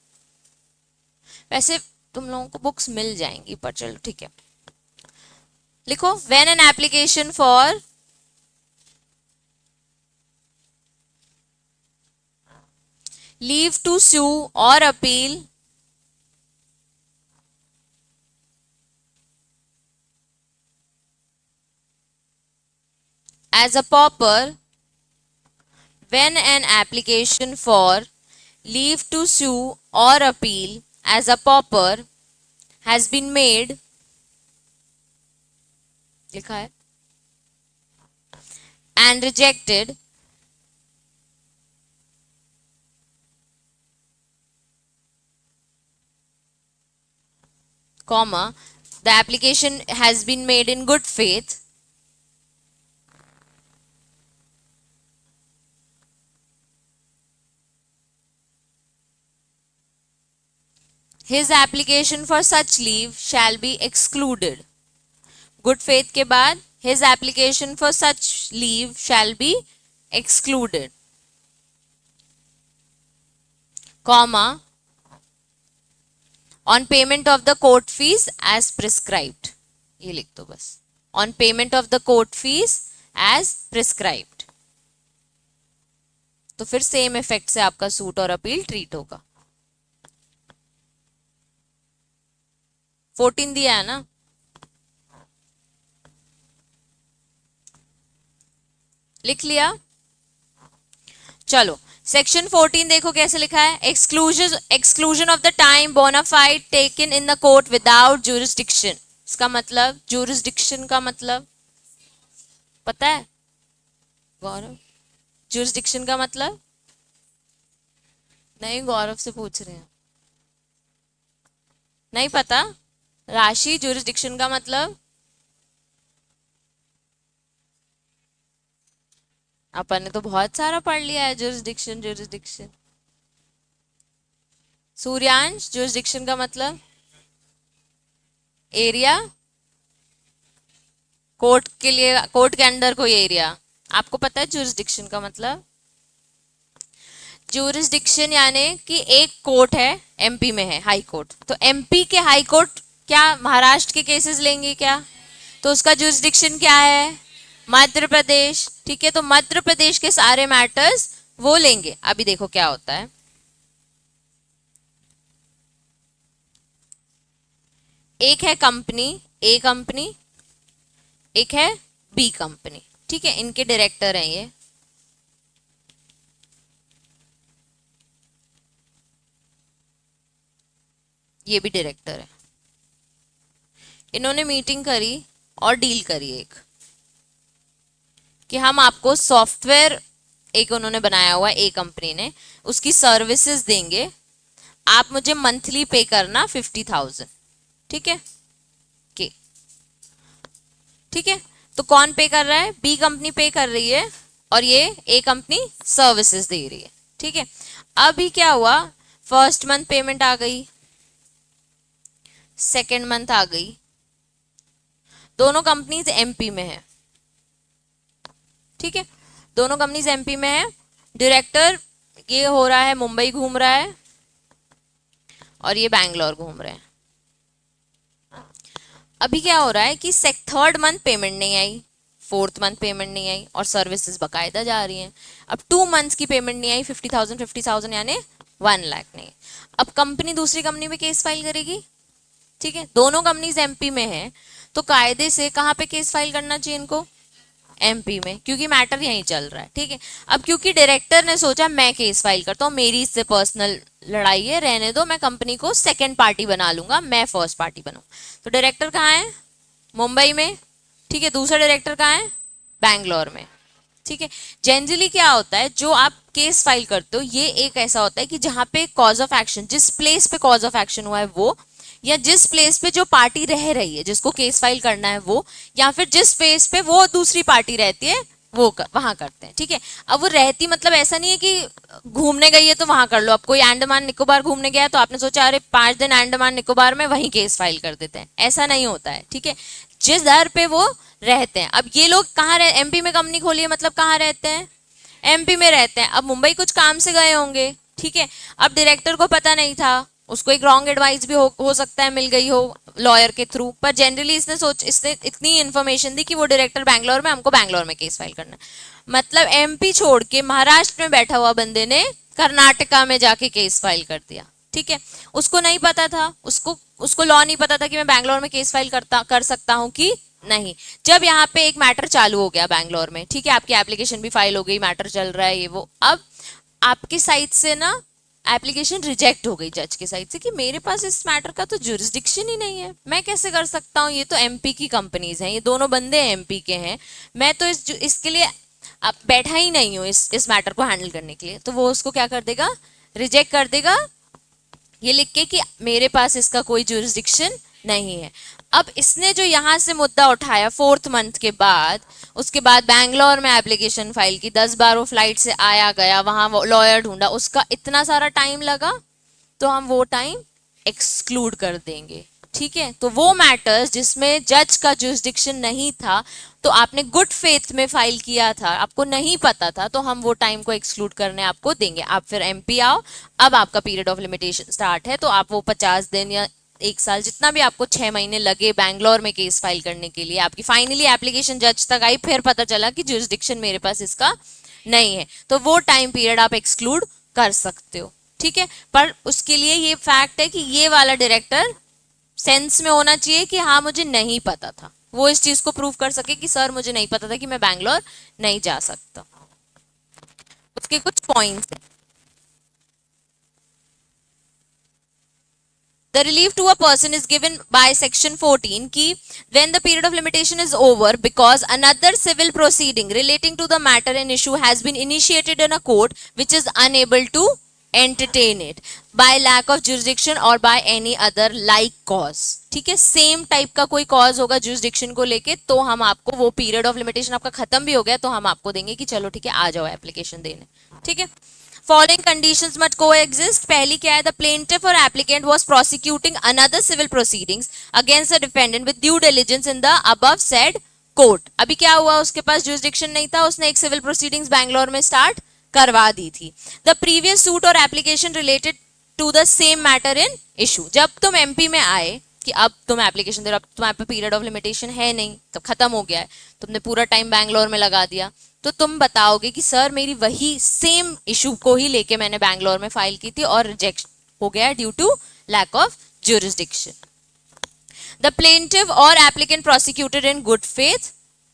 वैसे तुम लोगों को बुक्स मिल जाएंगी पर चलो ठीक है, लिखो when an application for leave to sue or appeal as a pauper, when an application for leave to sue or appeal as a pauper has been made, लिखा है, and rejected, comma, the application has been made in good faith, his application for such leave shall be excluded. Good faith के बाद his application for such leave shall be excluded, comma, on payment of the court fees as prescribed, ये लिख दो बस, on payment of the court fees as prescribed, तो फिर same effect से आपका सूट और अपील ट्रीट होगा। 14 दिया है ना, लिख लिया। चलो सेक्शन 14 देखो कैसे लिखा है, exclusion of the time bona fide taken in the court without jurisdiction. इसका मतलब, ज्यूरिसडिक्शन का मतलब पता है गौरव? ज्यूरिसडिक्शन का मतलब नहीं, गौरव से पूछ रहे हैं, नहीं पता? राशि, ज्यूरिसडिक्शन का मतलब अपन ने तो बहुत सारा पढ़ लिया है जुरिस्डिक्शन जुरिस्डिक्शन। सूर्यांश, जुरिस्डिक्शन का मतलब एरिया, कोर्ट के लिए, कोर्ट के अंदर कोई एरिया। आपको पता है जुरिस्डिक्शन का मतलब? जुरिस्डिक्शन यानी कि एक कोर्ट है, एमपी में है हाई कोर्ट, तो एमपी के हाई कोर्ट क्या महाराष्ट्र के केसेस लेंगे क्या? तो उसका जुरिस्डिक्शन क्या है? मध्य प्रदेश। ठीक है, तो मध्य प्रदेश के सारे मैटर्स वो लेंगे। अभी देखो क्या होता है। एक है कंपनी, ए कंपनी, एक है बी कंपनी। ठीक है, इनके डायरेक्टर हैं ये भी डायरेक्टर है। इन्होंने मीटिंग करी और डील करी एक, कि हम आपको सॉफ्टवेयर, एक उन्होंने बनाया हुआ ए कंपनी ने, उसकी सर्विसेज देंगे, आप मुझे मंथली पे करना 50,000। ठीक है के ठीक है, तो कौन पे कर रहा है? बी कंपनी पे कर रही है और ये ए कंपनी सर्विसेज दे रही है। ठीक है, अभी क्या हुआ, फर्स्ट मंथ पेमेंट आ गई, सेकेंड मंथ आ गई, दोनों कंपनीज एमपी में है। ठीक है, दोनों कंपनीज एमपी में है। डायरेक्टर ये हो रहा है मुंबई घूम रहा है और ये बैंगलोर घूम रहे हैं। अभी क्या हो रहा है कि थर्ड मंथ पेमेंट नहीं आई, फोर्थ मंथ पेमेंट नहीं आई और सर्विसेज बकायदा जा रही हैं। अब 2 मंथ्स की पेमेंट नहीं आई, 50,000 यानी 1 लाख नहीं। अब कंपनी दूसरी कंपनी में केस फाइल करेगी। ठीक है, दोनों कंपनीज एमपी में है, तो कायदे से कहाँ पे केस फाइल करना चाहिए इनको? एमपी में, क्योंकि मैटर यहीं चल रहा है। ठीक है, अब क्योंकि डायरेक्टर ने सोचा मैं केस फाइल करता हूँ, मेरी इससे पर्सनल लड़ाई है, रहने दो, मैं कंपनी को सेकंड पार्टी बना लूंगा, मैं फर्स्ट पार्टी बनूं। तो डायरेक्टर कहाँ है? मुंबई में। ठीक है, दूसरा डायरेक्टर कहाँ है? बैंगलोर में। ठीक है, जनरली क्या होता है, जो आप केस फाइल करते हो ये एक ऐसा होता है कि जहां पे कॉज ऑफ एक्शन, जिस प्लेस पे कॉज ऑफ एक्शन हुआ है वो, या जिस प्लेस पे जो पार्टी रह रही है जिसको केस फाइल करना है वो, या फिर जिस प्लेस पे वो दूसरी पार्टी रहती है वो वहां करते हैं। ठीक है, अब वो रहती मतलब ऐसा नहीं है कि घूमने गई है तो वहां कर लो। अब कोई अंडमान निकोबार घूमने गया तो आपने सोचा अरे 5 दिन अंडमान निकोबार में वहीं केस फाइल कर देते हैं, ऐसा नहीं होता है। ठीक है, जिस दर पे वो रहते हैं। अब ये लोग कहाँ रह, एमपी में कंपनी खोली है मतलब कहाँ रहते हैं? एमपी में रहते हैं। अब मुंबई कुछ काम से गए होंगे। ठीक है, अब डायरेक्टर को पता नहीं था, उसको एक रॉन्ग एडवाइस भी हो सकता है मिल गई हो लॉयर के थ्रू, पर जनरली इसने इतनी इन्फॉर्मेशन दी कि वो डायरेक्टर बैंगलोर में, हमको बैंगलोर में केस फाइल करना है। मतलब एमपी छोड़ के महाराष्ट्र में बैठा हुआ बंदे ने कर्नाटका में जाके केस फाइल कर दिया। ठीक है, उसको नहीं पता था, उसको लॉ नहीं पता था कि मैं बैंगलोर में केस फाइल कर सकता हूँ कि नहीं। जब यहाँ पे एक मैटर चालू हो गया बैंगलोर में, ठीक है, आपकी एप्लीकेशन भी फाइल हो गई, मैटर चल रहा है ये वो, अब आपकी साइड से ना एप्लीकेशन रिजेक्ट हो गई जज के साइड से कि मेरे पास इस मैटर का तो जुरिस्डिक्शन ही नहीं है, मैं कैसे कर सकता हूँ, ये तो एमपी की कंपनीज हैं, ये दोनों बंदे एमपी के हैं, मैं तो इसके लिए अब बैठा ही नहीं हूँ इस मैटर को हैंडल करने के लिए। तो वो उसको क्या कर देगा? रिजेक्ट कर देगा, ये लिख के कि मेरे पास इसका कोई जुरिस्डिक्शन नहीं है। अब इसने जो यहाँ से मुद्दा उठाया 4th मंथ के बाद, उसके बाद बैंगलोर में एप्लीकेशन फाइल की, 10 बार वो फ्लाइट से आया गया, वहां लॉयर ढूंढा, उसका इतना सारा टाइम लगा, तो हम वो टाइम एक्सक्लूड कर देंगे। ठीक है, तो वो मैटर्स जिसमें जज का जुरिस्डिक्शन नहीं था, तो आपने गुड फेथ में फाइल किया था, आपको नहीं पता था, तो हम वो टाइम को एक्सक्लूड करने आपको देंगे। आप फिर एमपी आओ, अब आपका पीरियड ऑफ लिमिटेशन स्टार्ट है, तो आप वो 50 दिन या 1 साल, जितना भी आपको 6 महीने लगे बैंगलोर में केस फाइल करने के लिए, आपकी फाइनली एप्लीकेशन जज तक आई, फिर पता चला कि जुरिस्डिक्शन मेरे पास इसका नहीं है, तो वो टाइम पीरियड आप एक्सक्लूड कर सकते हो। ठीक है, पर उसके लिए ये फैक्ट है कि ये वाला डायरेक्टर सेंस में होना चाहिए कि हाँ मुझे नहीं पता था, वो इस चीज को प्रूव कर सके कि सर मुझे नहीं पता था कि मैं बैंगलोर नहीं जा सकता। उसके कुछ पॉइंट्स हैं। The relief to a person is given by section 14 ki when the period of limitation is over because another civil proceeding relating to the matter in issue has been initiated in a court which is unable to entertain it. By lack of jurisdiction or by any other like cause. ठीक है, same type का कोई cause होगा jurisdiction को लेके, तो हम आपको वो पीरियड ऑफ लिमिटेशन आपका खत्म भी हो गया तो हम आपको देंगे कि चलो ठीक है आ जाओ एप्लीकेशन देने। ठीक है, फॉलोइंग कंडीशंस मस्ट कोएग्जिस्ट। पहली क्या है, द प्लेंटिफ और applicant was prosecuting another civil proceedings against the defendant with due diligence in the above said court. अभी क्या हुआ, उसके पास जुरिस्डिक्शन नहीं था, उसने एक सिविल प्रोसीडिंग्स बैंगलोर में स्टार्ट करवा दी थी। द प्रीवियस सूट और application related to the same matter in issue. जब तुम एमपी में आए कि अब तुम एप्लीकेशन दे रहे हो, अब तुम्हारे पे पीरियड ऑफ लिमिटेशन है नहीं, तो खत्म हो गया है, तुमने पूरा टाइम बैंगलोर में लगा दिया, तो तुम बताओगे कि सर मेरी वही सेम इशू को ही लेके मैंने बैंगलोर में फाइल की थी और रिजेक्ट हो गया due to lack of jurisdiction. The plaintiff or applicant prosecuted in good faith.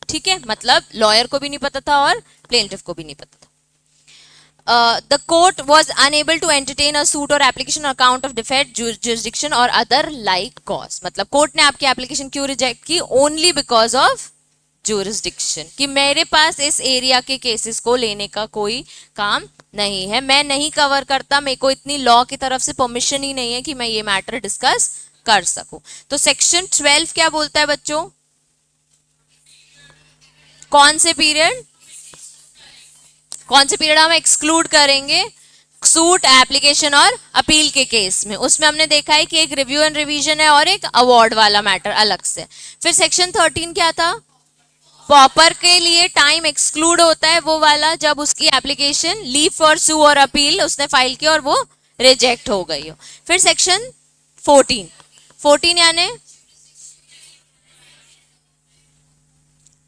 ठीक है, मतलब लॉयर को भी नहीं पता था और प्लेंटिव को भी नहीं पता था। The court was unable to entertain a suit or application on account of defect, jurisdiction or other like cause। मतलब कोर्ट ने आपकी एप्लीकेशन क्यों रिजेक्ट की, ओनली बिकॉज ऑफ जुरिस्डिक्शन, कि मेरे पास इस एरिया के केसेस को लेने का कोई काम नहीं है, मैं नहीं कवर करता, मेरे को इतनी लॉ की तरफ से परमिशन ही नहीं है कि मैं ये मैटर डिस्कस कर सकूं। तो सेक्शन 12 क्या बोलता है बच्चों, कौन से पीरियड हम एक्सक्लूड करेंगे, सूट, एप्लीकेशन और अपील के केस में। उसमें हमने देखा है कि एक रिव्यू एंड रिवीजन है और एक अवार्ड वाला मैटर अलग से। फिर सेक्शन 13 क्या था, पॉपर के लिए टाइम एक्सक्लूड होता है वो वाला जब उसकी application leave for Sue or appeal उसने फाइल की और वो रिजेक्ट हो गई हो। फिर सेक्शन 14 यानी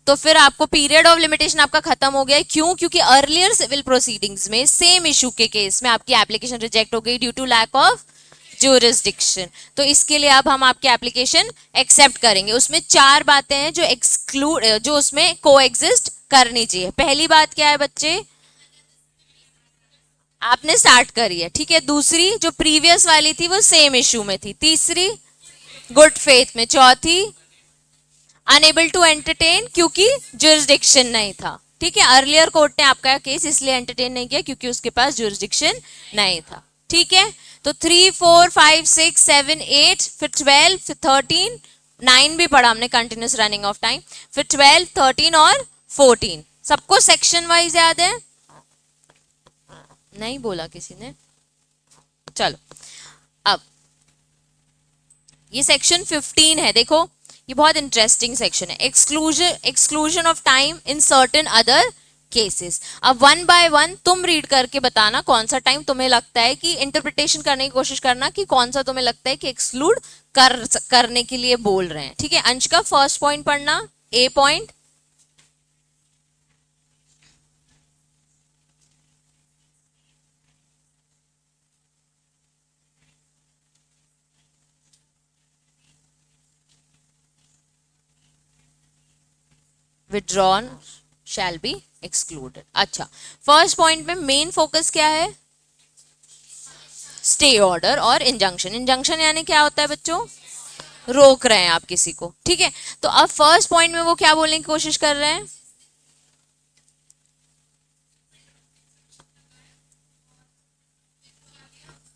तो फिर आपको पीरियड ऑफ लिमिटेशन आपका खत्म हो गया है। क्यों, क्योंकि अर्लियर सिविल प्रोसीडिंग्स में सेम इशू के केस में आपकी एप्लीकेशन रिजेक्ट हो गई due to lack of jurisdiction. तो इसके लिए अब हम आपकी एप्लीकेशन एक्सेप्ट करेंगे। उसमें 4 बातें हैं जो एक्सक्लूड, जो उसमें कोएग्जिस्ट करनी चाहिए। पहली बात क्या है बच्चे, आपने स्टार्ट करी है, ठीक है। दूसरी जो प्रीवियस वाली थी वो सेम इशू में थी। तीसरी गुड फेथ में। चौथी अनेबल टू एंटरटेन क्योंकि जुरिस्डिक्शन नहीं था, ठीक है। अर्लियर कोर्ट ने आपका केस इसलिए एंटरटेन नहीं किया क्योंकि उसके पास जुरिस्डिक्शन नहीं था, ठीक है। तो 3, 4, 5, 6, 7, 8, फिर 12, फिर 13, 9 भी पढ़ा हमने कंटिन्यूस रनिंग ऑफ टाइम, फिर 12, 13 और 14। सबको सेक्शन वाइज याद है? नहीं बोला किसी ने? चलो अब ये सेक्शन 15 है, देखो ये बहुत इंटरेस्टिंग सेक्शन है। Exclusion of time in certain other cases. अब 1 बाय 1 तुम रीड करके बताना कौन सा टाइम तुम्हें लगता है कि इंटरप्रिटेशन करने की कोशिश करना कि कौन सा तुम्हें लगता है कि एक्सक्लूड करने के लिए बोल रहे हैं, ठीक है। अंश का फर्स्ट पॉइंट पढ़ना, A point, withdrawn shall be excluded। अच्छा, फर्स्ट पॉइंट में मेन फोकस क्या है, स्टे ऑर्डर और इंजंक्शन। इंजंक्शन यानी क्या होता है बच्चों, रोक रहे हैं आप किसी को, ठीक है। तो अब फर्स्ट पॉइंट में वो क्या बोलने की कोशिश कर रहे हैं,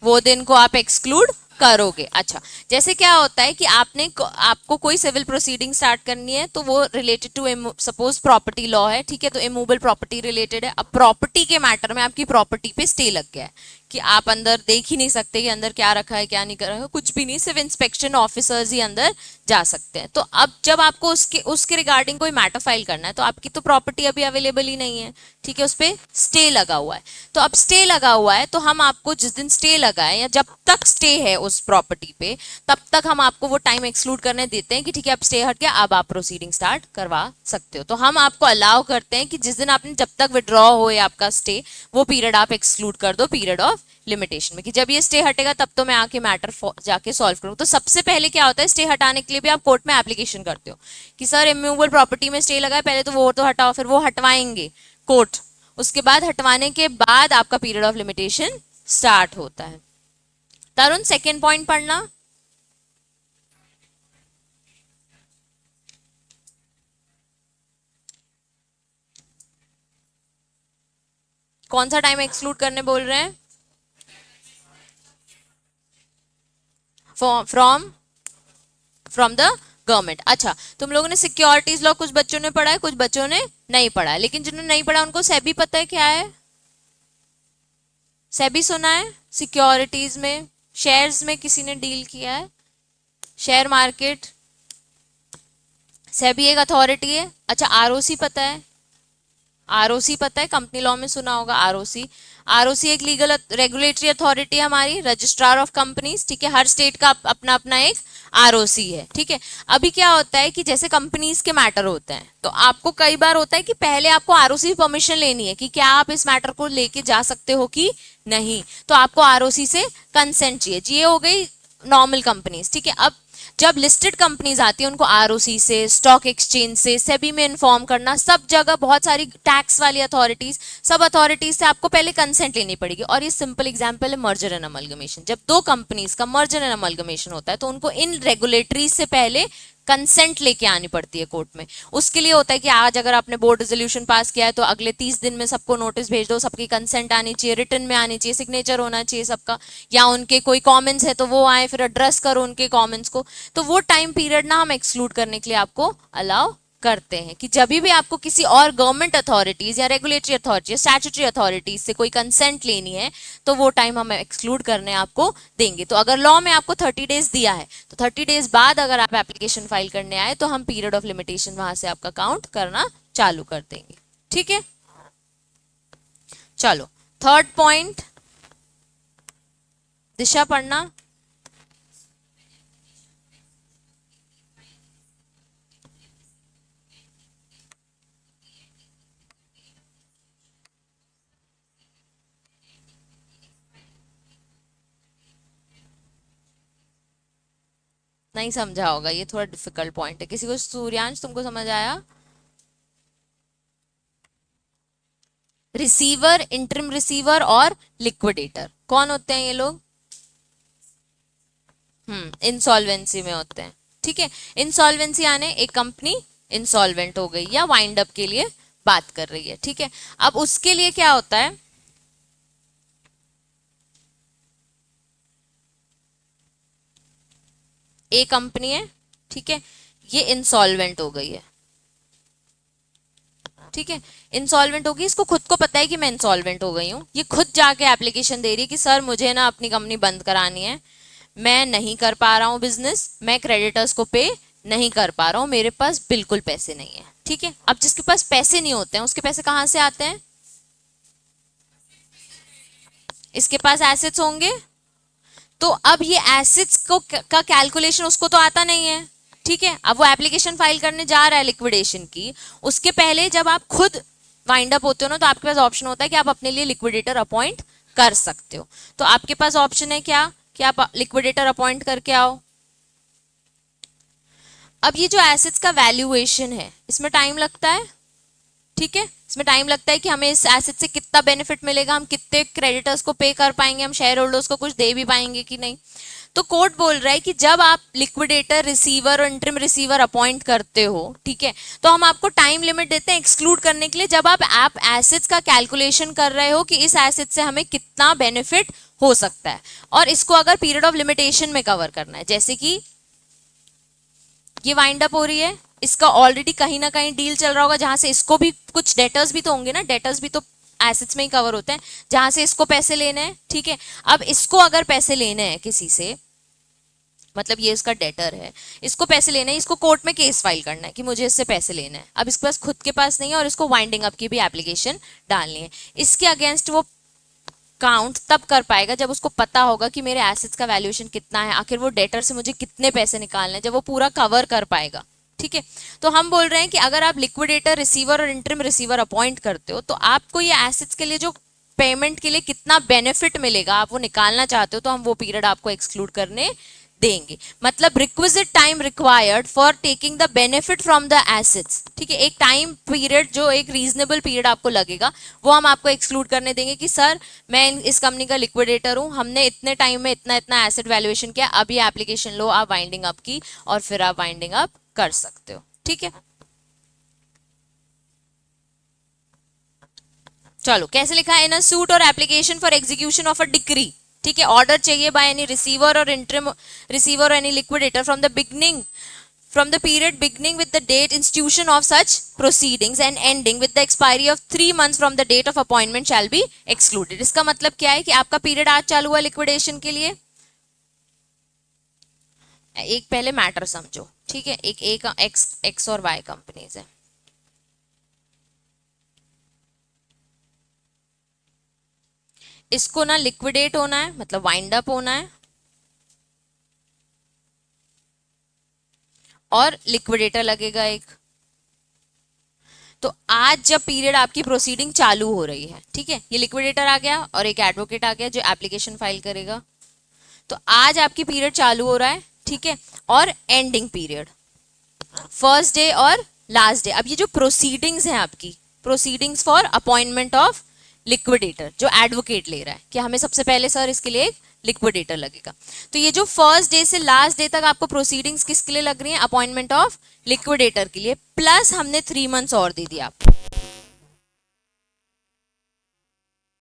वो दिन को आप एक्सक्लूड करोगे। अच्छा, जैसे क्या होता है कि आपको कोई सिविल प्रोसीडिंग स्टार्ट करनी है तो वो related to suppose property law है, ठीक है। तो इमूवेबल प्रॉपर्टी रिलेटेड है। अब प्रॉपर्टी के मैटर में आपकी प्रॉपर्टी पे स्टे लग गया है कि आप अंदर देख ही नहीं सकते कि अंदर क्या रखा है क्या नहीं कर रहा है, कुछ भी नहीं, सिर्फ इंस्पेक्शन ऑफिसर्स ही अंदर जा सकते हैं। तो अब जब आपको उसके रिगार्डिंग कोई मैटर फाइल करना है तो आपकी तो प्रॉपर्टी अभी अवेलेबल ही नहीं है, ठीक है, उस पर स्टे लगा हुआ है। तो अब स्टे लगा हुआ है तो हम आपको जिस दिन स्टे लगा है या जब तक स्टे है उस प्रॉपर्टी पे तब तक हम आपको वो टाइम एक्सक्लूड करने देते हैं कि ठीक है अब स्टे हट गया, अब आप प्रोसीडिंग स्टार्ट करवा सकते हो। तो हम आपको अलाउ करते हैं कि जिस दिन आपने जब तक विड्रॉ हो आपका स्टे वो पीरियड आप एक्सक्लूड कर दो पीरियड ऑफ लिमिटेशन में, कि जब ये स्टे हटेगा तब तो मैं आके मैटर जाके सॉल्व करूँ। तो सबसे पहले क्या होता है, स्टे हटाने के लिए भी आप कोर्ट में एप्लीकेशन करते हो कि सर इमूवेबल प्रॉपर्टी में स्टे लगा है, पहले तो वो तो हटाओ, फिर वो हटवाएंगे कोर्ट, उसके बाद हटवाने के बाद आपका पीरियड ऑफ लिमिटेशन स्टार्ट होता है। तरुण सेकेंड पॉइंट पढ़ना, कौन सा टाइम एक्सक्लूड करने बोल रहे हैं, फ्रॉम द गवर्नमेंट। अच्छा, तुम लोगों ने सिक्योरिटीज लॉ कुछ बच्चों ने पढ़ा है, कुछ बच्चों ने नहीं पढ़ा है, लेकिन जिन्होंने नहीं पढ़ा उनको सेबी पता है क्या है? सेबी सुना है? सिक्योरिटीज में, शेयर्स में किसी ने डील किया है? शेयर मार्केट, सेबी एक अथॉरिटी है। अच्छा, आरओसी पता है? आरओसी पता है, कंपनी लॉ में सुना होगा आरओसी। आरओसी एक लीगल रेगुलेटरी अथॉरिटी है हमारी, रजिस्ट्रार ऑफ कंपनीज, ठीक है। हर स्टेट का अपना अपना एक आरओसी है, ठीक है। अभी क्या होता है कि जैसे कंपनीज के मैटर होते हैं, तो आपको कई बार होता है कि पहले आपको आरओसी परमिशन लेनी है कि क्या आप इस मैटर को लेके जा सकते हो कि नहीं, तो आपको आरओसी से कंसेंट चाहिए। ये हो गई नॉर्मल कंपनीज, ठीक है। अब जब लिस्टेड कंपनीज आती है उनको आरओसी से, स्टॉक एक्सचेंज से, सेबी में इन्फॉर्म करना, सब जगह बहुत सारी टैक्स वाली अथॉरिटीज, सब अथॉरिटीज से आपको पहले कंसेंट लेनी पड़ेगी। और ये सिंपल एग्जांपल है मर्जर एंड अमलगमेशन। जब दो कंपनीज का मर्जर एंड अमलगमेशन होता है तो उनको इन रेगुलेटरीज से पहले कंसेंट लेके आनी पड़ती है कोर्ट में। उसके लिए होता है कि आज अगर आपने बोर्ड रेजोल्यूशन पास किया है तो अगले 30 दिन में सबको नोटिस भेज दो, सबकी कंसेंट आनी चाहिए, रिटर्न में आनी चाहिए, सिग्नेचर होना चाहिए सबका, या उनके कोई कमेंट्स है तो वो आए, फिर एड्रेस करो उनके कमेंट्स को। तो वो टाइम पीरियड ना हम एक्सक्लूड करने के लिए आपको अलाउ करते हैं कि जब भी आपको किसी और गवर्नमेंट अथॉरिटीज या रेगुलेटरी अथॉरिटी या स्टैट्यूटरी अथॉरिटीज से कोई कंसेंट लेनी है तो वो टाइम हम एक्सक्लूड करने आपको देंगे। तो अगर लॉ में आपको 30 डेज दिया है तो 30 डेज बाद अगर आप एप्लीकेशन फाइल करने आए तो हम पीरियड ऑफ लिमिटेशन वहां से आपका काउंट करना चालू कर देंगे, ठीक है। चलो, थर्ड पॉइंट, दिशा पढ़ना। नहीं समझा होगा, ये थोड़ा डिफिकल्ट पॉइंट है किसी को। सूर्यांश, तुमको समझ आया? रिसीवर, इंटरिम रिसीवर और लिक्विडेटर कौन होते हैं ये लोग? इंसॉल्वेंसी में होते हैं, ठीक है। इंसॉल्वेंसी आने एक कंपनी इंसॉल्वेंट हो गई या वाइंड अप के लिए बात कर रही है, ठीक है। अब उसके लिए क्या होता है, एक कंपनी है, ठीक है, ये इंसॉल्वेंट हो गई है, ठीक है। इंसॉल्वेंट होगी, इसको खुद को पता है कि मैं इंसॉल्वेंट हो गई हूँ, ये खुद जाके एप्लीकेशन दे रही है कि सर मुझे ना अपनी कंपनी बंद करानी है, मैं नहीं कर पा रहा हूँ बिजनेस, मैं क्रेडिटर्स को पे नहीं कर पा रहा हूँ, मेरे पास बिल्कुल पैसे नहीं है, ठीक है। अब जिसके पास पैसे नहीं होते हैं उसके पैसे कहाँ से आते हैं? इसके पास एसेट्स होंगे, तो अब ये एसेट्स को का कैलकुलेशन उसको तो आता नहीं है, ठीक है। अब वो एप्लीकेशन फाइल करने जा रहा है लिक्विडेशन की, उसके पहले जब आप खुद वाइंड अप होते हो ना तो आपके पास ऑप्शन होता है कि आप अपने लिए लिक्विडेटर अपॉइंट कर सकते हो। तो आपके पास ऑप्शन है क्या कि आप लिक्विडेटर अपॉइंट करके आओ। अब ये जो एसेट्स का वैल्यूएशन है इसमें टाइम लगता है, ठीक है। इसमें टाइम लगता है कि हमें इस एसेट से कितना बेनिफिट मिलेगा, हम कितने क्रेडिटर्स को पे कर पाएंगे, हम शेयर होल्डर्स को कुछ दे भी पाएंगे कि नहीं। तो कोर्ट बोल रहा है कि जब आप लिक्विडेटर, रिसीवर और इंटरिम रिसीवर अपॉइंट करते हो, ठीक है, तो हम आपको टाइम लिमिट देते हैं एक्सक्लूड करने के लिए, जब आप एसेट्स का कैलकुलेशन कर रहे हो कि इस एसेट से हमें कितना बेनिफिट हो सकता है, और इसको अगर पीरियड ऑफ लिमिटेशन में कवर करना है। जैसे कि ये वाइंड अप हो रही है, इसका ऑलरेडी कहीं ना कहीं डील चल रहा होगा जहां से इसको भी कुछ डेटर्स भी तो होंगे ना, डेटर्स भी तो एसेट्स में ही कवर होते हैं, जहां से इसको पैसे लेने हैं, ठीक है। अब इसको अगर पैसे लेने हैं किसी से, मतलब ये इसका डेटर है, इसको पैसे लेने हैं, इसको कोर्ट में केस फाइल करना है कि मुझे इससे पैसे लेने हैं। अब इसके पास खुद के पास नहीं है और इसको वाइंडिंग अप की भी एप्लीकेशन डालनी है। इसके अगेंस्ट वो काउंट तब कर पाएगा जब उसको पता होगा कि मेरे एसेट्स का वैल्यूएशन कितना है, आखिर वो डेटर से मुझे कितने पैसे निकालने हैं, जब वो पूरा कवर कर पाएगा, ठीक है। तो हम बोल रहे हैं कि अगर आप लिक्विडेटर, रिसीवर और इंटरिम रिसीवर अपॉइंट करते हो तो आपको ये एसेट्स के लिए जो पेमेंट के लिए कितना बेनिफिट मिलेगा आप वो निकालना चाहते हो, तो हम वो पीरियड आपको एक्सक्लूड करने देंगे। मतलब requisite time required for taking the benefit from the assets, ठीक है। एक टाइम पीरियड जो एक रीजनेबल पीरियड आपको लगेगा वो हम आपको एक्सक्लूड करने देंगे कि सर मैं इस कंपनी का लिक्विडेटर हूं, हमने इतने टाइम में इतना इतना एसेट वैल्यूएशन किया, अब ये एप्लीकेशन लो आप वाइंडिंग अप की और फिर आप वाइंडिंग अप कर सकते हो, ठीक है। चलो, कैसे लिखा है? इन अ सूट और application for execution of a decree, ठीक है, ऑर्डर चाहिए बाय एनी रिसीवर और इंटरिम रिसीवर और any liquidator from the beginning from the period beginning with the date institution of such proceedings and ending with the expiry of 3 months from the date of appointment shall be excluded. इसका मतलब क्या है कि आपका period आज चालू हुआ liquidation के लिए, एक पहले मैटर समझो, ठीक है, एक एक्स और वाई कंपनीज है, इसको ना लिक्विडेट होना है, मतलब वाइंड अप होना है, और लिक्विडेटर लगेगा एक। तो आज जब पीरियड आपकी प्रोसीडिंग चालू हो रही है, ठीक है, ये लिक्विडेटर आ गया और एक एडवोकेट आ गया जो एप्लीकेशन फाइल करेगा। तो आज आपकी पीरियड चालू हो रहा है, ठीक है, और एंडिंग पीरियड फर्स्ट डे और लास्ट डे। अब ये जो प्रोसीडिंग्स हैं आपकी, proceedings for appointment of liquidator, जो एडवोकेट ले रहा है कि हमें सबसे पहले सर इसके लिए एक लिक्विडेटर लगेगा। तो ये जो फर्स्ट डे से लास्ट डे तक आपको प्रोसीडिंग्स किसके लिए लग रही है, अपॉइंटमेंट ऑफ लिक्विडेटर के लिए, प्लस हमने 3 मंथ्स और दे दिया आपको,